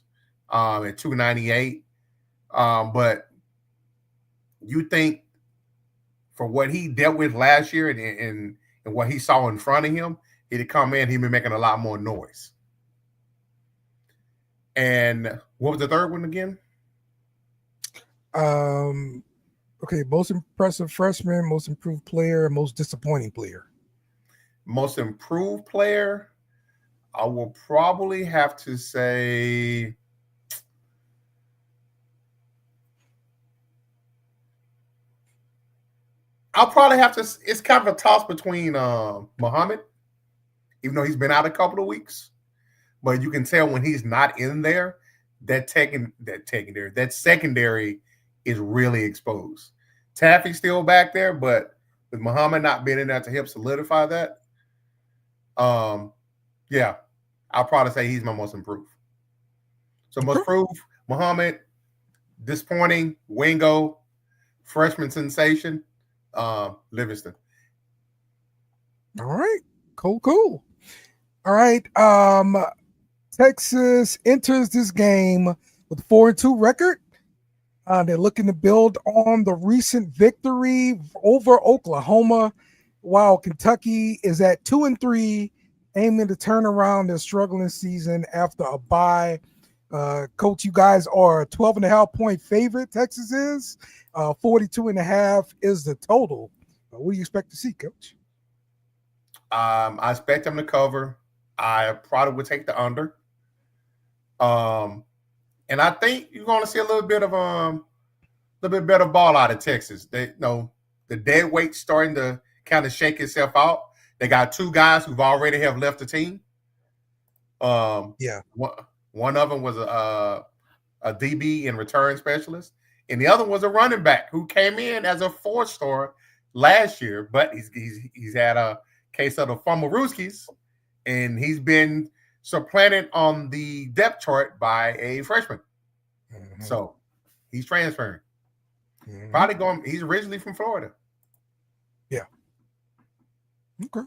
at 298. But you think for what he dealt with last year and what he saw in front of him, he'd come in, he'd be making a lot more noise. And what was the third one again? Okay, most impressive freshman, most improved player, most disappointing player. Most improved player, I will probably have to say it's kind of a toss between Muhammad, even though he's been out a couple of weeks. But you can tell when he's not in there, that secondary is really exposed. Taffy's still back there, but with Muhammad not being in there to help solidify that, yeah, I'll probably say he's my most improved. So most improved, Muhammad, disappointing, Wingo, freshman sensation, Livingston. All right. Cool. All right. Texas enters this game with a 4-2 record. They're looking to build on the recent victory over Oklahoma, while Kentucky is at 2-3, aiming to turn around their struggling season after a bye. Coach, you guys are a 12.5-point favorite. Texas is 42.5 is the total. What do you expect to see, Coach? I expect them to cover. I probably would take the under. And I think you're going to see a little bit better ball out of Texas. The dead weight's starting to kind of shake itself out. They got 2 guys who've already have left the team. Yeah. One of them was a DB and return specialist, and the other was a running back who came in as a 4-star last year, but he's had a case of the Fumblerooskies, and he's been supplanted on the depth chart by a freshman. Mm-hmm. So he's transferring. Mm-hmm. Probably going. He's originally from Florida. Yeah. Okay.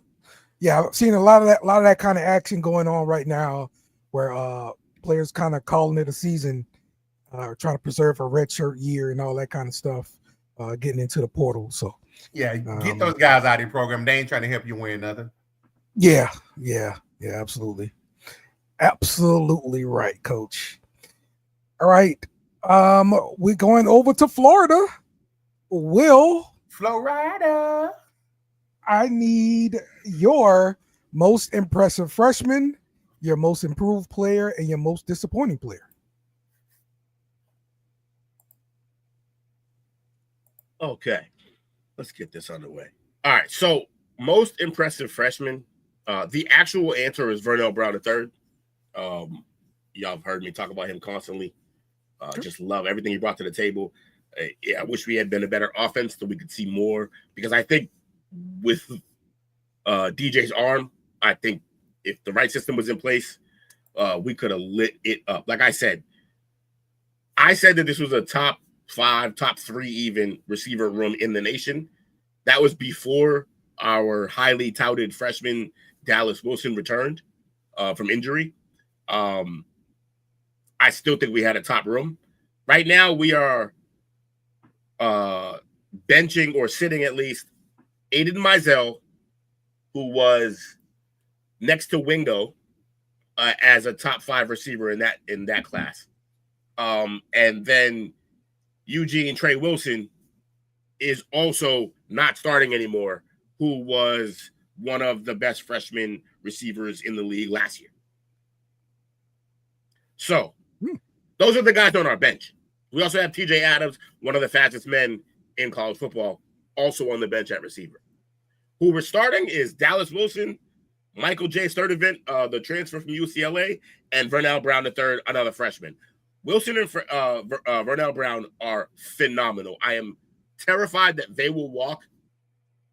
Yeah, I've seen a lot of that kind of action going on right now, where players kind of calling it a season, trying to preserve a redshirt year and all that kind of stuff, getting into the portal. So yeah, get those guys out of your program. They ain't trying to help you win nothing. Yeah, absolutely. Absolutely right, Coach. All right. We're going over to Florida. Will Florida. I need your most impressive freshman, your most improved player, and your most disappointing player. Okay, let's get this underway. All right, so most impressive freshman. The actual answer is Vernell Brown III. Y'all have heard me talk about him constantly. Just love everything he brought to the table. Yeah, I wish we had been a better offense so we could see more, because I think with DJ's arm, I think if the right system was in place, we could have lit it up. Like I said that this was a top 5, top 3 even receiver room in the nation. That was before our highly touted freshman Dallas Wilson returned from injury. I still think we had a top room. Right now, we are benching or sitting at least Aiden Mizell, who was next to Wingo as a top 5 receiver in that class. And then Eugene Trey Wilson is also not starting anymore, who was one of the best freshman receivers in the league last year. So those are the guys on our bench. We also have TJ Adams, one of the fastest men in college football, also on the bench at receiver. Who we're starting is Dallas Wilson, Michael J. Sturdivant, the transfer from UCLA, and Vernell Brown III, another freshman. Wilson and Vernell Brown are phenomenal. I am terrified that they will walk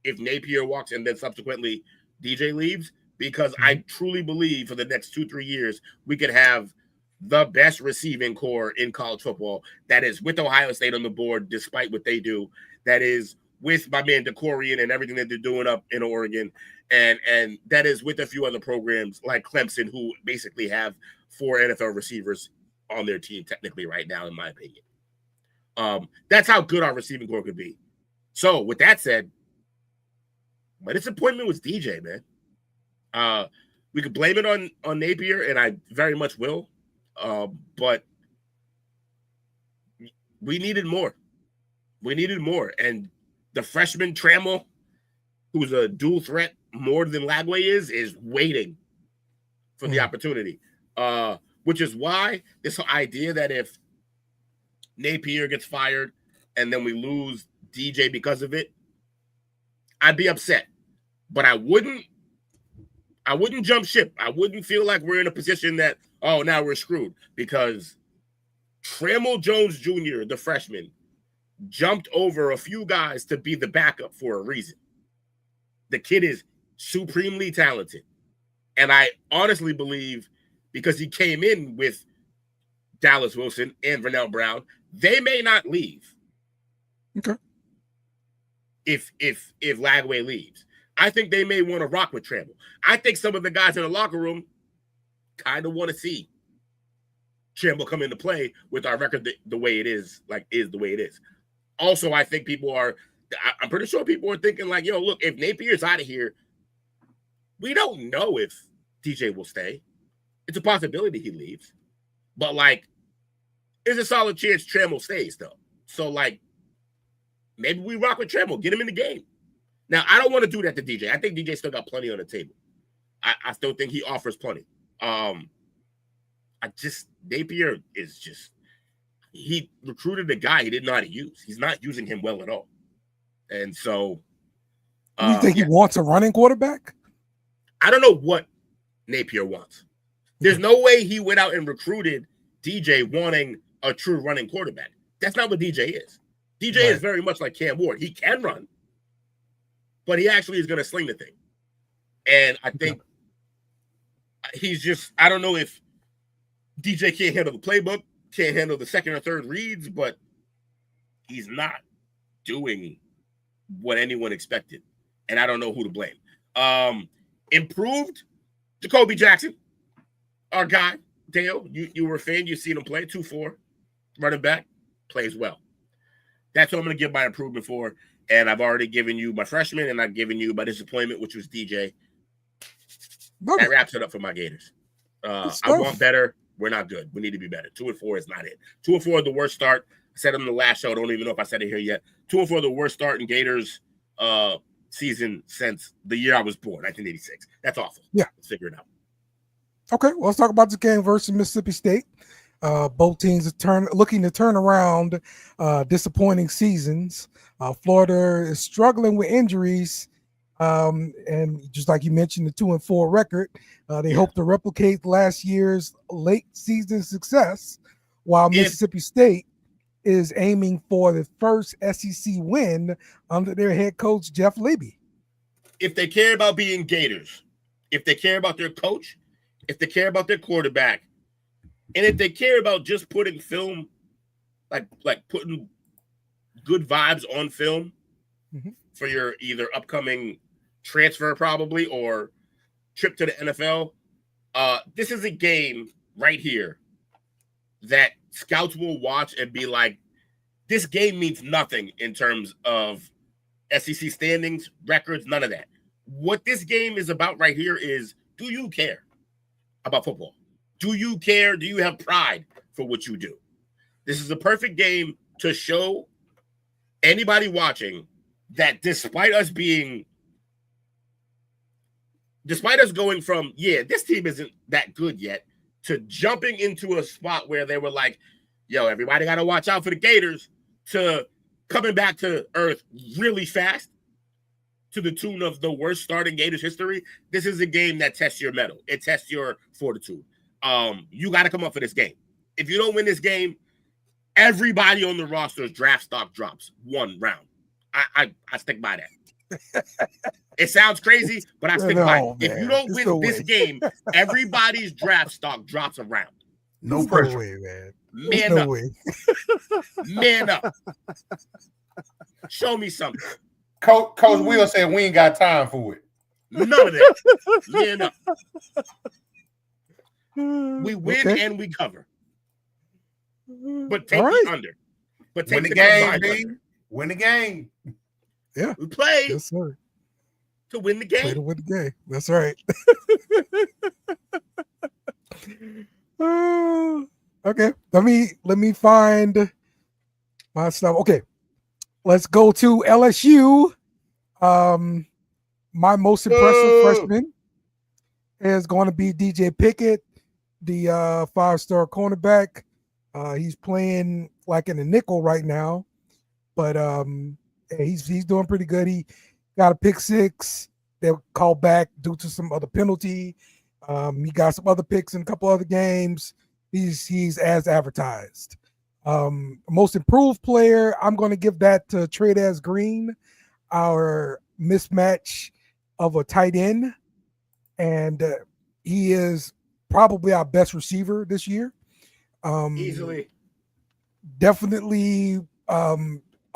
if Napier walks and then subsequently DJ leaves, because I truly believe for the next 2-3 years we could have the best receiving core in college football. That is with Ohio State on the board, despite what they do. That is with my man DeCorian and everything that they're doing up in Oregon. And that is with a few other programs like Clemson, who basically have 4 NFL receivers on their team technically right now, in my opinion. That's how good our receiving core could be. So with that said, my disappointment was DJ, man. We could blame it on Napier, and I very much will. But we needed more. And the freshman Trammell, who's a dual threat more than Lagway is waiting for the opportunity. Which is why this idea that if Napier gets fired and then we lose DJ because of it, I'd be upset. But I wouldn't jump ship. I wouldn't feel like we're in a position that, oh, now we're screwed, because Trammell Jones Jr., the freshman, jumped over a few guys to be the backup for a reason. The kid is supremely talented. And I honestly believe, because he came in with Dallas Wilson and Vernell Brown, they may not leave. Okay. If Lagway leaves, I think they may want to rock with Trammell. I think some of the guys in the locker room kind of want to see Trammell come into play with our record the way it is, is the way it is. Also, I think I'm pretty sure people are thinking like, yo, look, if Napier's out of here, we don't know if DJ will stay. It's a possibility he leaves. But, there's a solid chance Trammell stays, though. So, maybe we rock with Trammell, get him in the game. Now, I don't want to do that to DJ. I think DJ still got plenty on the table. I still think he offers plenty. Napier is just, he recruited a guy he didn't know how to use. He's not using him well at all. And so. You think he wants a running quarterback? I don't know what Napier wants. There's no way he went out and recruited DJ wanting a true running quarterback. That's not what DJ is. DJ is very much like Cam Ward. He can run, but he actually is going to sling the thing. And I think he's just, I don't know if DJ can't handle the playbook, can't handle the second or third reads, but he's not doing what anyone expected. And I don't know who to blame. Improved Jacoby Jackson, our guy. Dale, you were a fan. You've seen him play 2-4, running back, plays well. That's what I'm going to give my improvement for. And I've already given you my freshman, and I've given you my disappointment, which was DJ. That wraps it up for my Gators. I want better. We're not good. We need to be better. 2-4 is not it. 2-4 is the worst start. I said it in the last show. I don't even know if I said it here yet. 2-4 the worst start in Gators season since the year I was born, 1986. That's awful. Yeah. Let's figure it out. Okay, well, let's talk about this game versus Mississippi State. Both teams are looking to turn around disappointing seasons. Florida is struggling with injuries, and just like you mentioned, the 2-4 record. They hope to replicate last year's late season success, while Mississippi State is aiming for the first SEC win under their head coach Jeff Lebby. If they care about being Gators, if they care about their coach, if they care about their quarterback, and if they care about just putting film, like putting good vibes on film for your either upcoming transfer probably or trip to the NFL, this is a game right here that scouts will watch and be like, this game means nothing in terms of SEC standings, records, none of that. What this game is about right here is, do you care about football? Do you care? Do you have pride for what you do? This is a perfect game to show anybody watching that despite us going from, this team isn't that good yet, to jumping into a spot where they were like, yo, everybody got to watch out for the Gators, to coming back to earth really fast to the tune of the worst starting Gators history. This is a game that tests your mettle. It tests your fortitude. You got to come up for this game. If you don't win this game, everybody on the roster's draft stock drops 1 round. I stick by that. It sounds crazy, but I stick by it. If you don't win this game, everybody's draft stock drops a round. No pressure. Way, man. Man up. Man up. Show me something. Coach Will said we ain't got time for it. None of that. Man up. We win and we cover. But take the under. But take win the game, baby. Win the game. Yeah. We play yes, sir. To win the game. Play to win the game. That's right. Okay. Let me find my stuff. Okay. Let's go to LSU. My most impressive freshman is going to be DJ Pickett, the 5-star cornerback. He's playing like in a nickel right now, but he's doing pretty good. He got a pick 6. They were called back due to some other penalty. He got some other picks in a couple other games. He's as advertised. Most improved player, I'm going to give that to Trey'Daz Green, our mismatch of a tight end, and he is probably our best receiver this year. Easily. Definitely a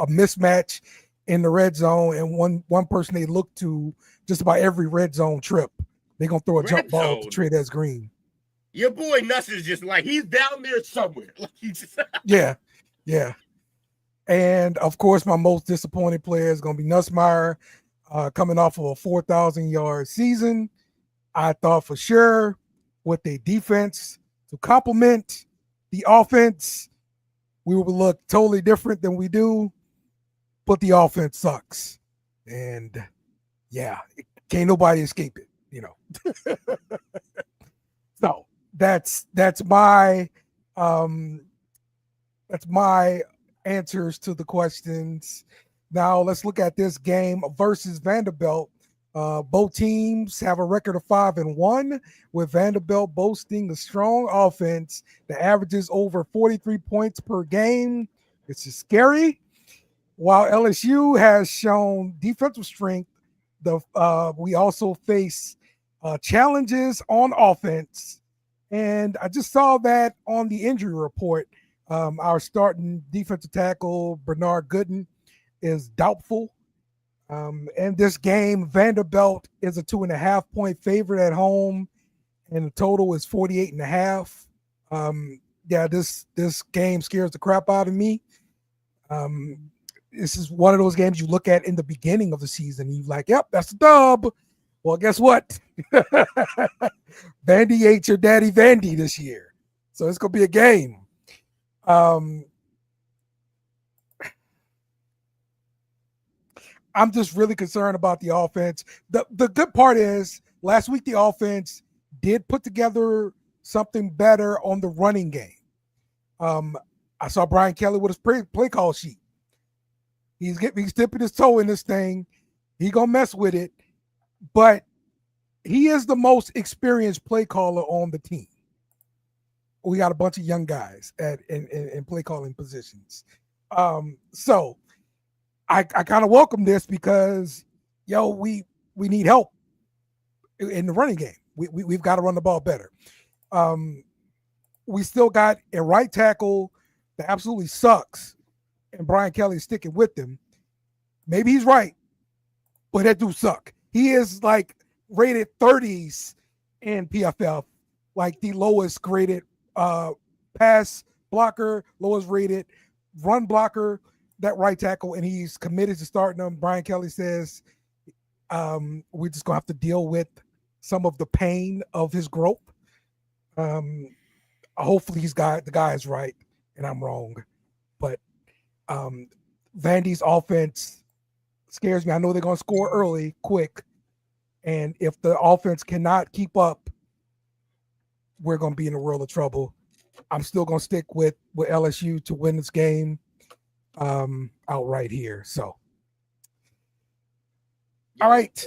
mismatch in the red zone, and one person they look to just about every red zone trip. They're going to throw a jump ball to Trey'Daz Green. Your boy Nuss is just like, he's down there somewhere. Like he's just... Yeah. And, of course, my most disappointing player is going to be Nussmeier, coming off of a 4,000-yard season. I thought for sure with their defense to complement the offense, we would look totally different than we do, but the offense sucks. And, can't nobody escape it, So that's my answers to the questions. Now let's look at this game versus Vanderbilt. Both teams have a record of 5-1, with Vanderbilt boasting a strong offense that averages over 43 points per game. This is scary. While LSU has shown defensive strength, we also face challenges on offense. And I just saw that on the injury report. Our starting defensive tackle, Bernard Gooden, is doubtful. And this game, Vanderbilt is a 2.5-point favorite at home, and the total is 48.5. This game scares the crap out of me. This is one of those games you look at in the beginning of the season, and you're like, yep, that's a dub. Well, guess what? Vandy ate your daddy Vandy this year. So it's going to be a game. I'm just really concerned about the offense. The good part is last week the offense did put together something better on the running game. I saw Brian Kelly with his play call sheet. He's dipping his toe in this thing. He gonna mess with it, but he is the most experienced play caller on the team. We got a bunch of young guys in play calling positions. So I kind of welcome this because we need help in the running game. We've got to run the ball better. We still got a right tackle that absolutely sucks, and Brian Kelly's sticking with him. Maybe he's right, but that dude suck. He is like rated 30s in PFF, like the lowest graded pass blocker, lowest rated run blocker, that right tackle, and he's committed to starting him. Brian Kelly says we're just gonna have to deal with some of the pain of his growth. Hopefully the guy is right and I'm wrong, but Vandy's offense scares me. I know they're gonna score early, quick, and if the offense cannot keep up, we're gonna be in a world of trouble. I'm still gonna stick with LSU to win this game outright here. So, all right.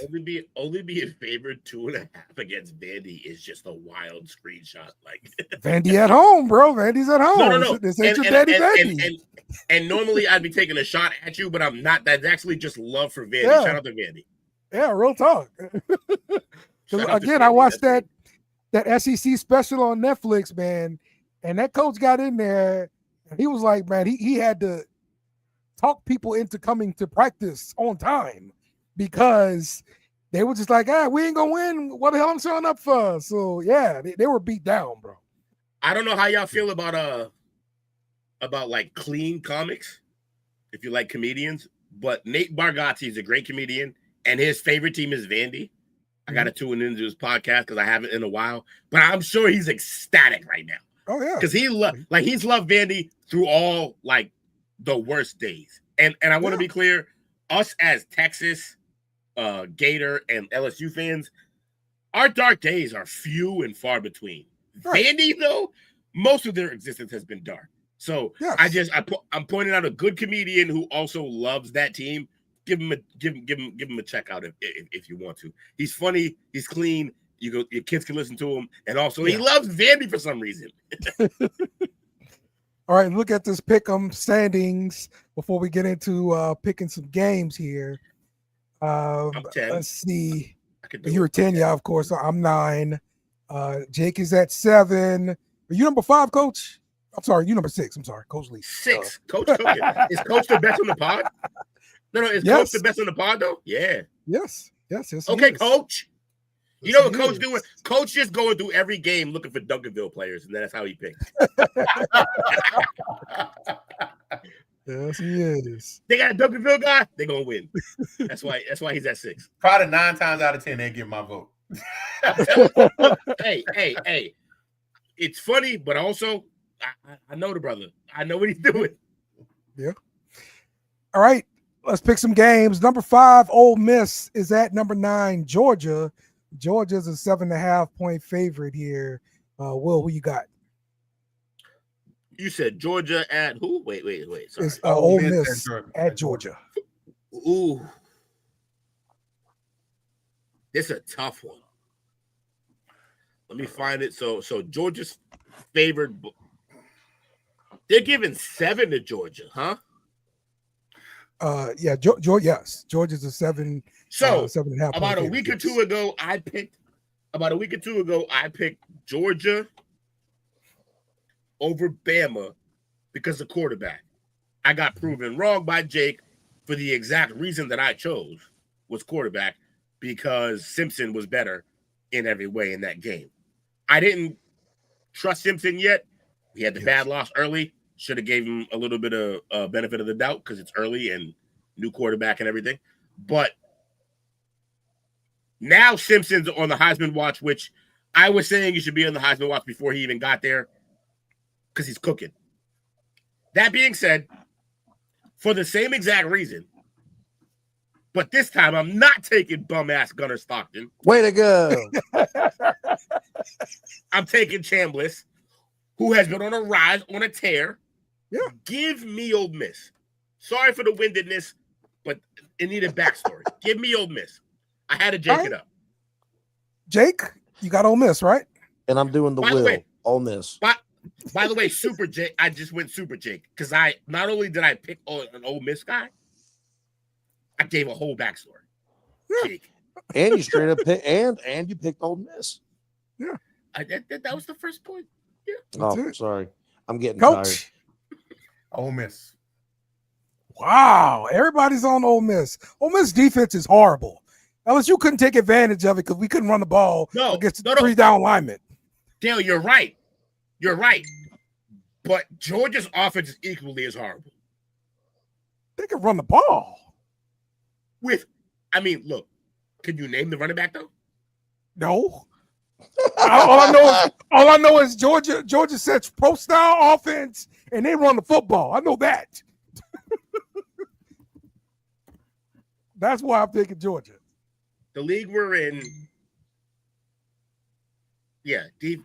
Only being favored 2.5 against Vandy is just a wild screenshot. Like Vandy at home, bro. Vandy's at home. No. This ain't your daddy Vandy. And normally I'd be taking a shot at you, but I'm not. That's actually just love for Vandy. Yeah. Shout out to Vandy. Yeah, real talk. Again, I watched that SEC special on Netflix, man, and that coach got in there and he was like, man, he had to talk people into coming to practice on time because they were just like, we ain't gonna win. What the hell I'm showing up for? So yeah, they were beat down, bro. I don't know how y'all feel about like clean comics, if you like comedians, but Nate Bargatze is a great comedian, and his favorite team is Vandy. I got to tune into his podcast because I haven't in a while, but I'm sure he's ecstatic right now. Oh yeah, because he's loved Vandy through all like the worst days. And I want to be clear, us as Texas, Gator, and LSU fans, our dark days are few and far between. Right. Vandy, though, most of their existence has been dark. So yes. I'm pointing out a good comedian who also loves that team. Give him a check out if you want to. He's funny. He's clean. Your kids can listen to him, and also he loves Vandy for some reason. All right, look at this pick'em standings before we get into picking some games here. I'm 10. Let's see. You were 10, yeah, of course. I'm 9. Jake is at 7. Are you number 5, Coach? I'm sorry, you number 6. I'm sorry, Coach Lee. 6. Coach Cookin. Is Coach the best on the pod? No, is Coach the best on the pod though? Yeah. Yes. Okay, Coach. You know what Coach doing? Coach just going through every game looking for Duncanville players, and that's how he picks. Yes, he is. They got a Duncanville guy, they're gonna win. That's why he's at 6. Probably 9 times out of 10 they give my vote. Hey. It's funny, but also I know the brother. I know what he's doing. Yeah. All right. Let's pick some games. Number 5, Ole Miss is at number 9, Georgia. Georgia's a 7.5 point favorite here. Will, who you got? You said Georgia at who? Wait. Sorry. It's Ole Miss at Georgia. Ooh. This is a tough one. Let me find it. So Georgia's favored. They're giving 7 to Georgia, huh? Yeah, yes. Georgia's a 7. So 7.5. About a week or two ago, I picked Georgia over Bama because of quarterback. I got proven wrong by Jake for the exact reason that I chose was quarterback, because Simpson was better in every way in that game. I didn't trust Simpson yet. He had the bad loss early. Should have gave him a little bit of benefit of the doubt because it's early and new quarterback and everything. But now Simpson's on the Heisman watch, which I was saying he should be on the Heisman watch before he even got there because he's cooking. That being said, for the same exact reason, But this time, I'm not taking bum-ass Gunnar Stockton. Way to go. I'm taking Chambliss, who has been on a rise, on a tear. Yeah. Give me Ole Miss. Sorry for the windedness, but it needed backstory. Give me Ole Miss. I had to jake it up. Jake, you got Ole Miss, right? And I'm doing the By the will. way- Ole Miss. By the way, Super Jake, I just went Super Jake because I not only did I pick an Ole Miss guy, I gave a whole backstory. Yeah. Jake. And you straight up pick, and you picked Ole Miss. That was the first point. Oh, it. sorry. I'm getting tired. Coach. Ole Miss. Wow. Everybody's on Ole Miss. Ole Miss defense is horrible. LSU couldn't take advantage of it because we couldn't run the ball against the 3-down linemen. Dale, you're right. You're right. But Georgia's offense is equally as horrible. They can run the ball. Look, can you name the running back though? No. all I know is Georgia sets pro style offense and they run the football. I know that. That's why I'm picking Georgia. The league we're in,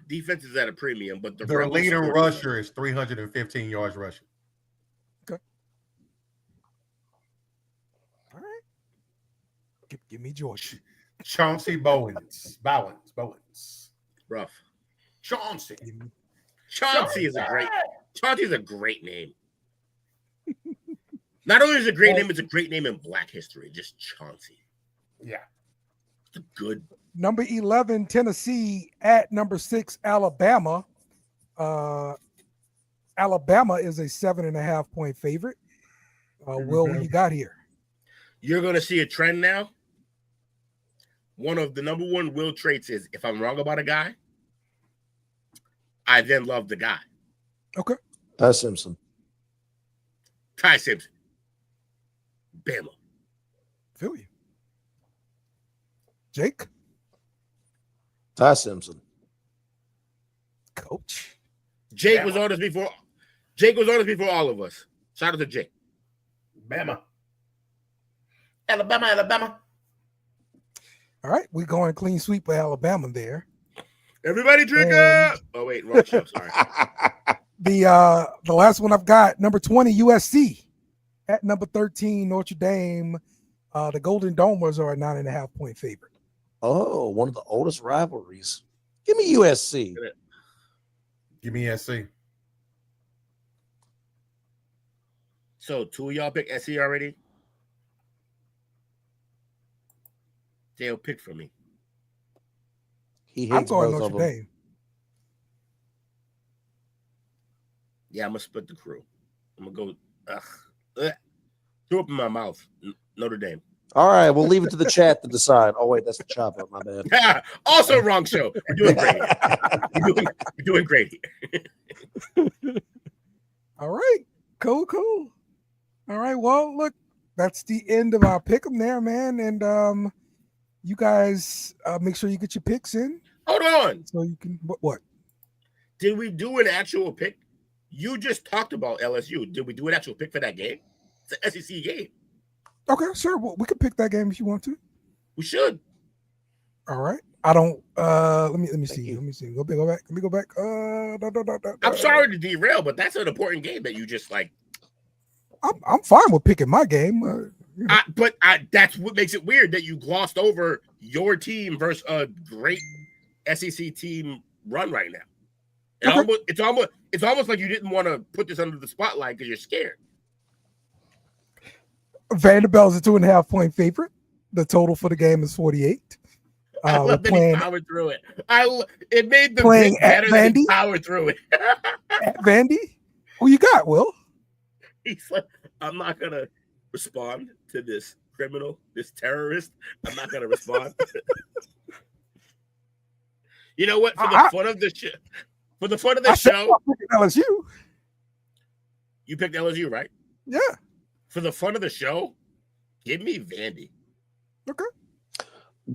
defense is at a premium, but Their leading rusher is 315 yards rushing. Okay. All right. Give me Georgia. Chauncey Bowens. Rough. Chauncey. Chauncey is a great name. Not only is it a great name, it's a great name in Black history. Just Chauncey. Yeah. It's a good. Number 11, Tennessee at number 6, Alabama. Alabama is a 7.5 point favorite. Will, what you got here? You're going to see a trend now. One of the number one Will traits is if I'm wrong about a guy, I then love the guy. Okay. Ty Simpson. Ty Simpson. Bama. Feel you. Jake? Ty Simpson. Coach. Jake was on us before. Jake was on us before all of us. Shout out to Jake. Bama. Alabama. All right, we're going clean sweep for Alabama there. Everybody drink up. Oh wait, wrong show. Sorry. The last one I've got, number 20, USC at number 13, Notre Dame. The Golden Domers are a 9.5 point favorite. Oh, one of the oldest rivalries. Give me USC. Give me SC. So 2 of y'all pick SC already? Dale pick for me. He I'm hates going both Notre of them. Dame. Yeah, I'm gonna split the crew. I'm gonna go. Threw up in my mouth. Notre Dame. All right, we'll leave it to the chat to decide. Oh wait, that's the chop up. My bad. Also, wrong show. We're doing great. We're doing great here. All right, cool. All right, well, look, that's the end of our pick 'em there, man. And you guys make sure you get your picks in. Hold on. So you can what? Did we do an actual pick? You just talked about LSU. Did we do an actual pick for that game? It's an SEC game. Okay, sure. Well, we can pick that game if you want to. We should. All right. I don't. Let me see. Let me see. Go back. Let me go back. I'm sorry to derail, but that's an important game that you just like. I'm fine with picking my game. But that's what makes it weird that you glossed over your team versus a great SEC team run right now. Okay. It's almost like you didn't want to put this under the spotlight because you're scared. Vanderbilt is a 2.5 point favorite. The total for the game is 48. I love that he powered through it. It made the playing pick better at than he Vandy? powered through it. At Vandy? Who you got, Will? He's like, I'm not gonna respond to this criminal, this terrorist. I'm not gonna respond. You know what? For the fun of the show, LSU. You picked LSU, right? Yeah. For the fun of the show, give me Vandy. Okay.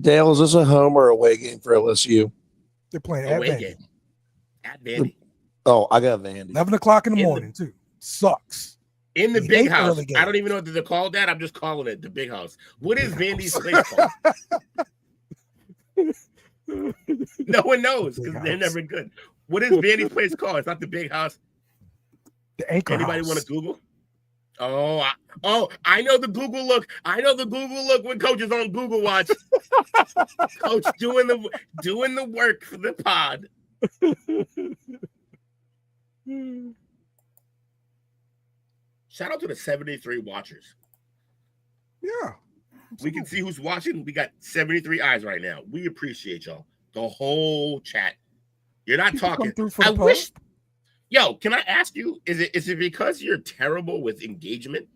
Dale, is this a home or away game for LSU? They're playing at Away Vandy. game. At Vandy. Oh, I got Vandy. 11 o'clock in the morning, too. Sucks. In the He big hates house. early I don't games. even know what they're called that. I'm just calling it the big house. What is Vandy's place called? No one knows The big because they're house. never good. What is Vandy's place called? It's not the big house. The Anchor Anybody House. want to Google? I know the Google look. I know the Google look when Coach is on Google Watch. Coach doing the work for the pod. Shout out to the 73 watchers. Yeah. We can see who's watching. We got 73 eyes right now. We appreciate y'all. The whole chat. You're not People talking. come through for I the wish. pub. Yo, can I ask you? Is it because you're terrible with engagement?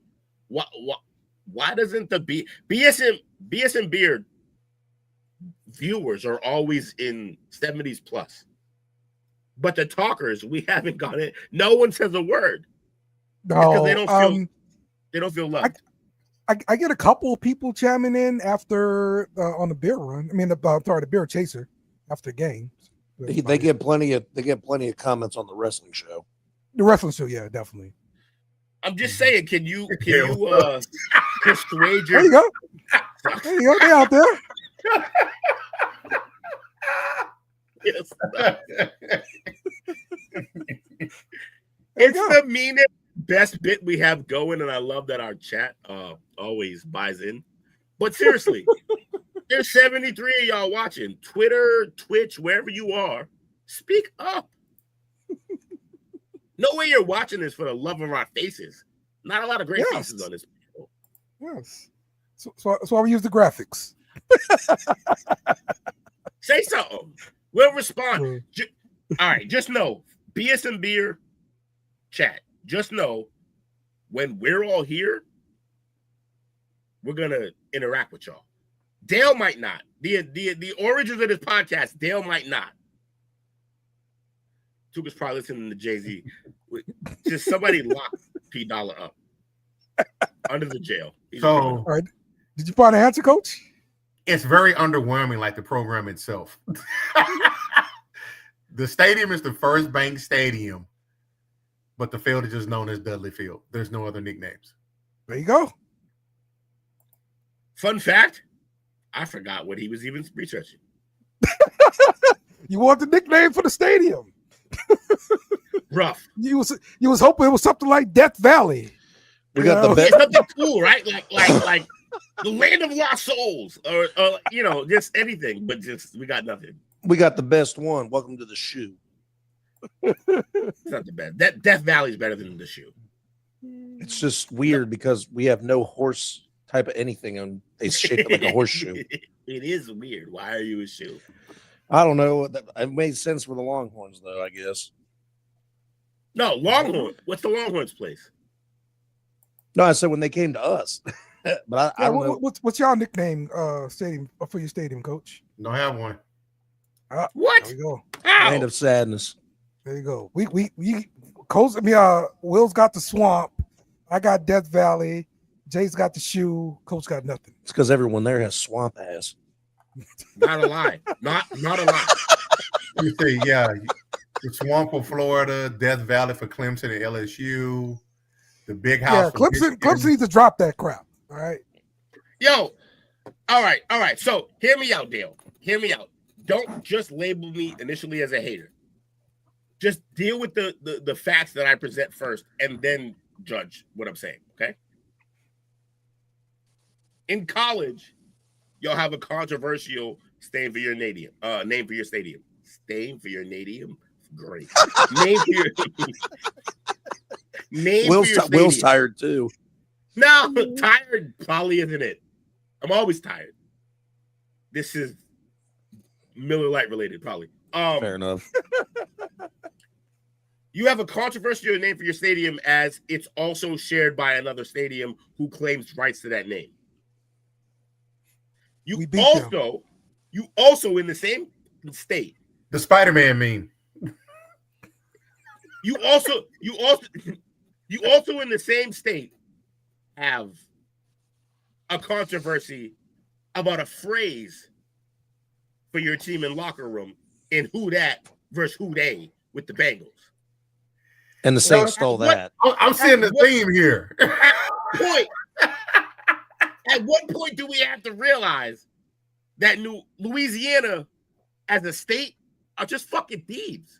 Why doesn't the BS and Beard viewers are always in 70s plus, but the talkers we haven't got it. No one says a word. No, They don't feel loved. I get a couple of people chiming in after on the beer run. I mean, the beer chaser after games. They get plenty of comments on the wrestling show. The wrestling show, yeah, definitely. I'm just saying, can you persuade your? There you go. There you go. They out there. Yes. It's the meanest, best bit we have going, and I love that our chat always buys in. But seriously, there's 73 of y'all watching. Twitter, Twitch, wherever you are, speak up. No way you're watching this for the love of our faces. Not a lot of great faces on this video. Yes. So I use the graphics. Say something. We'll respond. All right, just know, BS and Beer chat, just know when we're all here, we're going to interact with y'all. Dale might not. The origins of this podcast, Dale might not. Tuka's probably listening to Jay-Z. Just somebody lock P Dollar up under the jail. All right. Did you find an answer, Coach? It's very underwhelming, like the program itself. The stadium is the First Bank Stadium, but the field is just known as Dudley Field. There's no other nicknames. There you go. Fun fact, I forgot what he was even researching. You want the nickname for the stadium? Rough. You was hoping it was something like Death Valley. We got the best. It's something cool, right? Like the land of lost souls, or just anything. But we got nothing. We got the best one. Welcome to the shoe. It's not the best. That Death Valley is better than the shoe. It's just weird because we have no horse type of anything, and they shape it like a horseshoe. It is weird. Why are you a shoe? I don't know. It made sense for the Longhorns, though, I guess. No, Longhorn. What's the Longhorns' place? No, I said when they came to us. But I don't know. What's y'all nickname stadium for your stadium, Coach? Don't have one. What? There we go. Land of sadness. There you go. We Coach. Will's got the swamp. I got Death Valley. Jay's got the shoe. Coach got nothing. It's because everyone there has swamp ass. Not a lie. Not a lie. You say, yeah, the Swamp for Florida, Death Valley for Clemson and LSU, the Big House. Yeah, Clemson needs to drop that crap. All right. Yo. All right. So hear me out, Dale. Hear me out. Don't just label me initially as a hater. Just deal with the facts that I present first, and then judge what I'm saying. Okay. In college, you'll have a controversial name for your stadium. Staying for your stadium. Great. Name for your name for your stadium. Will's tired too. No, tired probably isn't it. I'm always tired. This is Miller Lite related, probably. Fair enough. You have a controversial name for your stadium as it's also shared by another stadium who claims rights to that name. You also in the same state. The Spider-Man meme. You also in the same state have a controversy about a phrase for your team in locker room in who that versus who they with the Bengals. And the Saints stole that. I'm seeing the theme here. At what point do we have to realize that Louisiana as a state are just fucking thieves?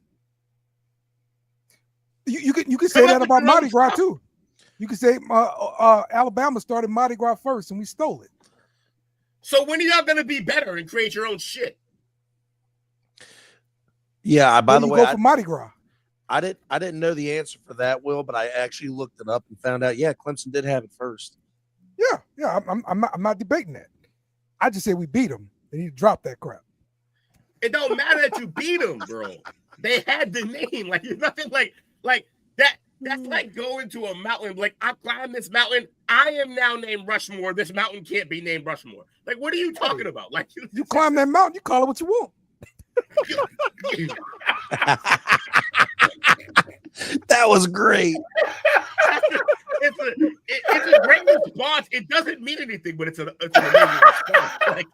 You can say that about Mardi Gras too. You can say Alabama started Mardi Gras first and we stole it. So when are y'all gonna be better and create your own shit? Yeah, by the way, go for Mardi Gras. I didn't know the answer for that, Will, but I actually looked it up and found out. Yeah, Clemson did have it first. Yeah. I'm not debating that. I just say we beat them. They need to drop that crap. It don't matter that you beat them, bro. They had the name. Like there's nothing like that. That's like going to a mountain. Like I climbed this mountain. I am now named Rushmore. This mountain can't be named Rushmore. Like what are you talking about? Like you climb that mountain, you call it what you want. That was great. It's a great response. It doesn't mean anything, but it's an amazing response. Like,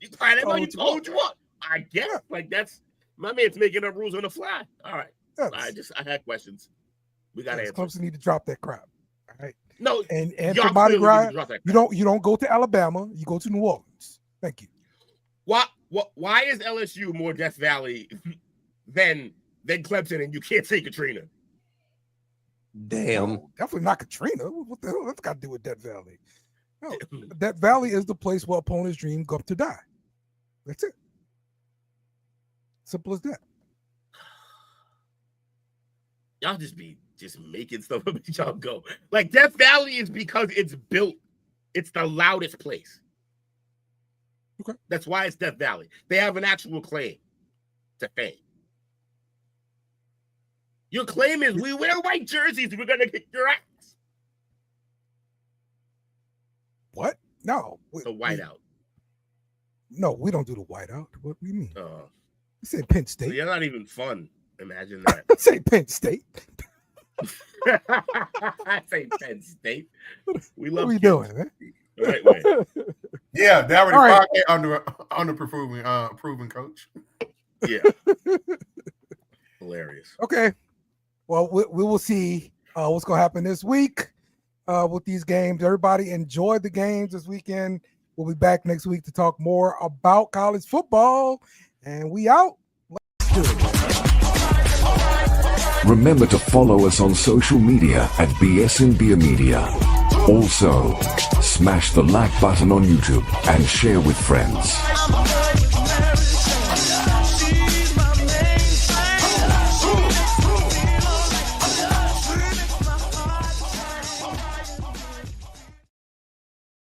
you call it what you want. I guess. Like that's my man's making up rules on the fly. All right. Yes. I had questions. We got to answer. Clemson need to drop that crap. All right. No, and for Mardi Gras, you don't go to Alabama. You go to New Orleans. Thank you. Why is LSU more Death Valley than Clemson, and you can't say Katrina? Damn. No, definitely not Katrina. What the hell that's got to do with Death Valley? No, Death Valley is the place where opponents dream go up to die. That's it. Simple as that. Y'all just making stuff up as y'all go. Like Death Valley is because it's built. It's the loudest place. Okay. That's why it's Death Valley. They have an actual claim to fame. Your claim is we wear white jerseys, we're gonna kick your ass. What? No. The whiteout. No, we don't do the whiteout. What do you mean? You said Penn State. So you're not even fun. Imagine that. I say Penn State. I say Penn State. We love. What are we doing, man? Right way. Yeah, that would underperforming proven coach. Yeah. Hilarious. Okay. Well, we will see what's going to happen this week with these games. Everybody enjoy the games this weekend. We'll be back next week to talk more about college football. And we out. Let's do it. Remember to follow us on social media at BS Beer Media. Also, smash the like button on YouTube and share with friends.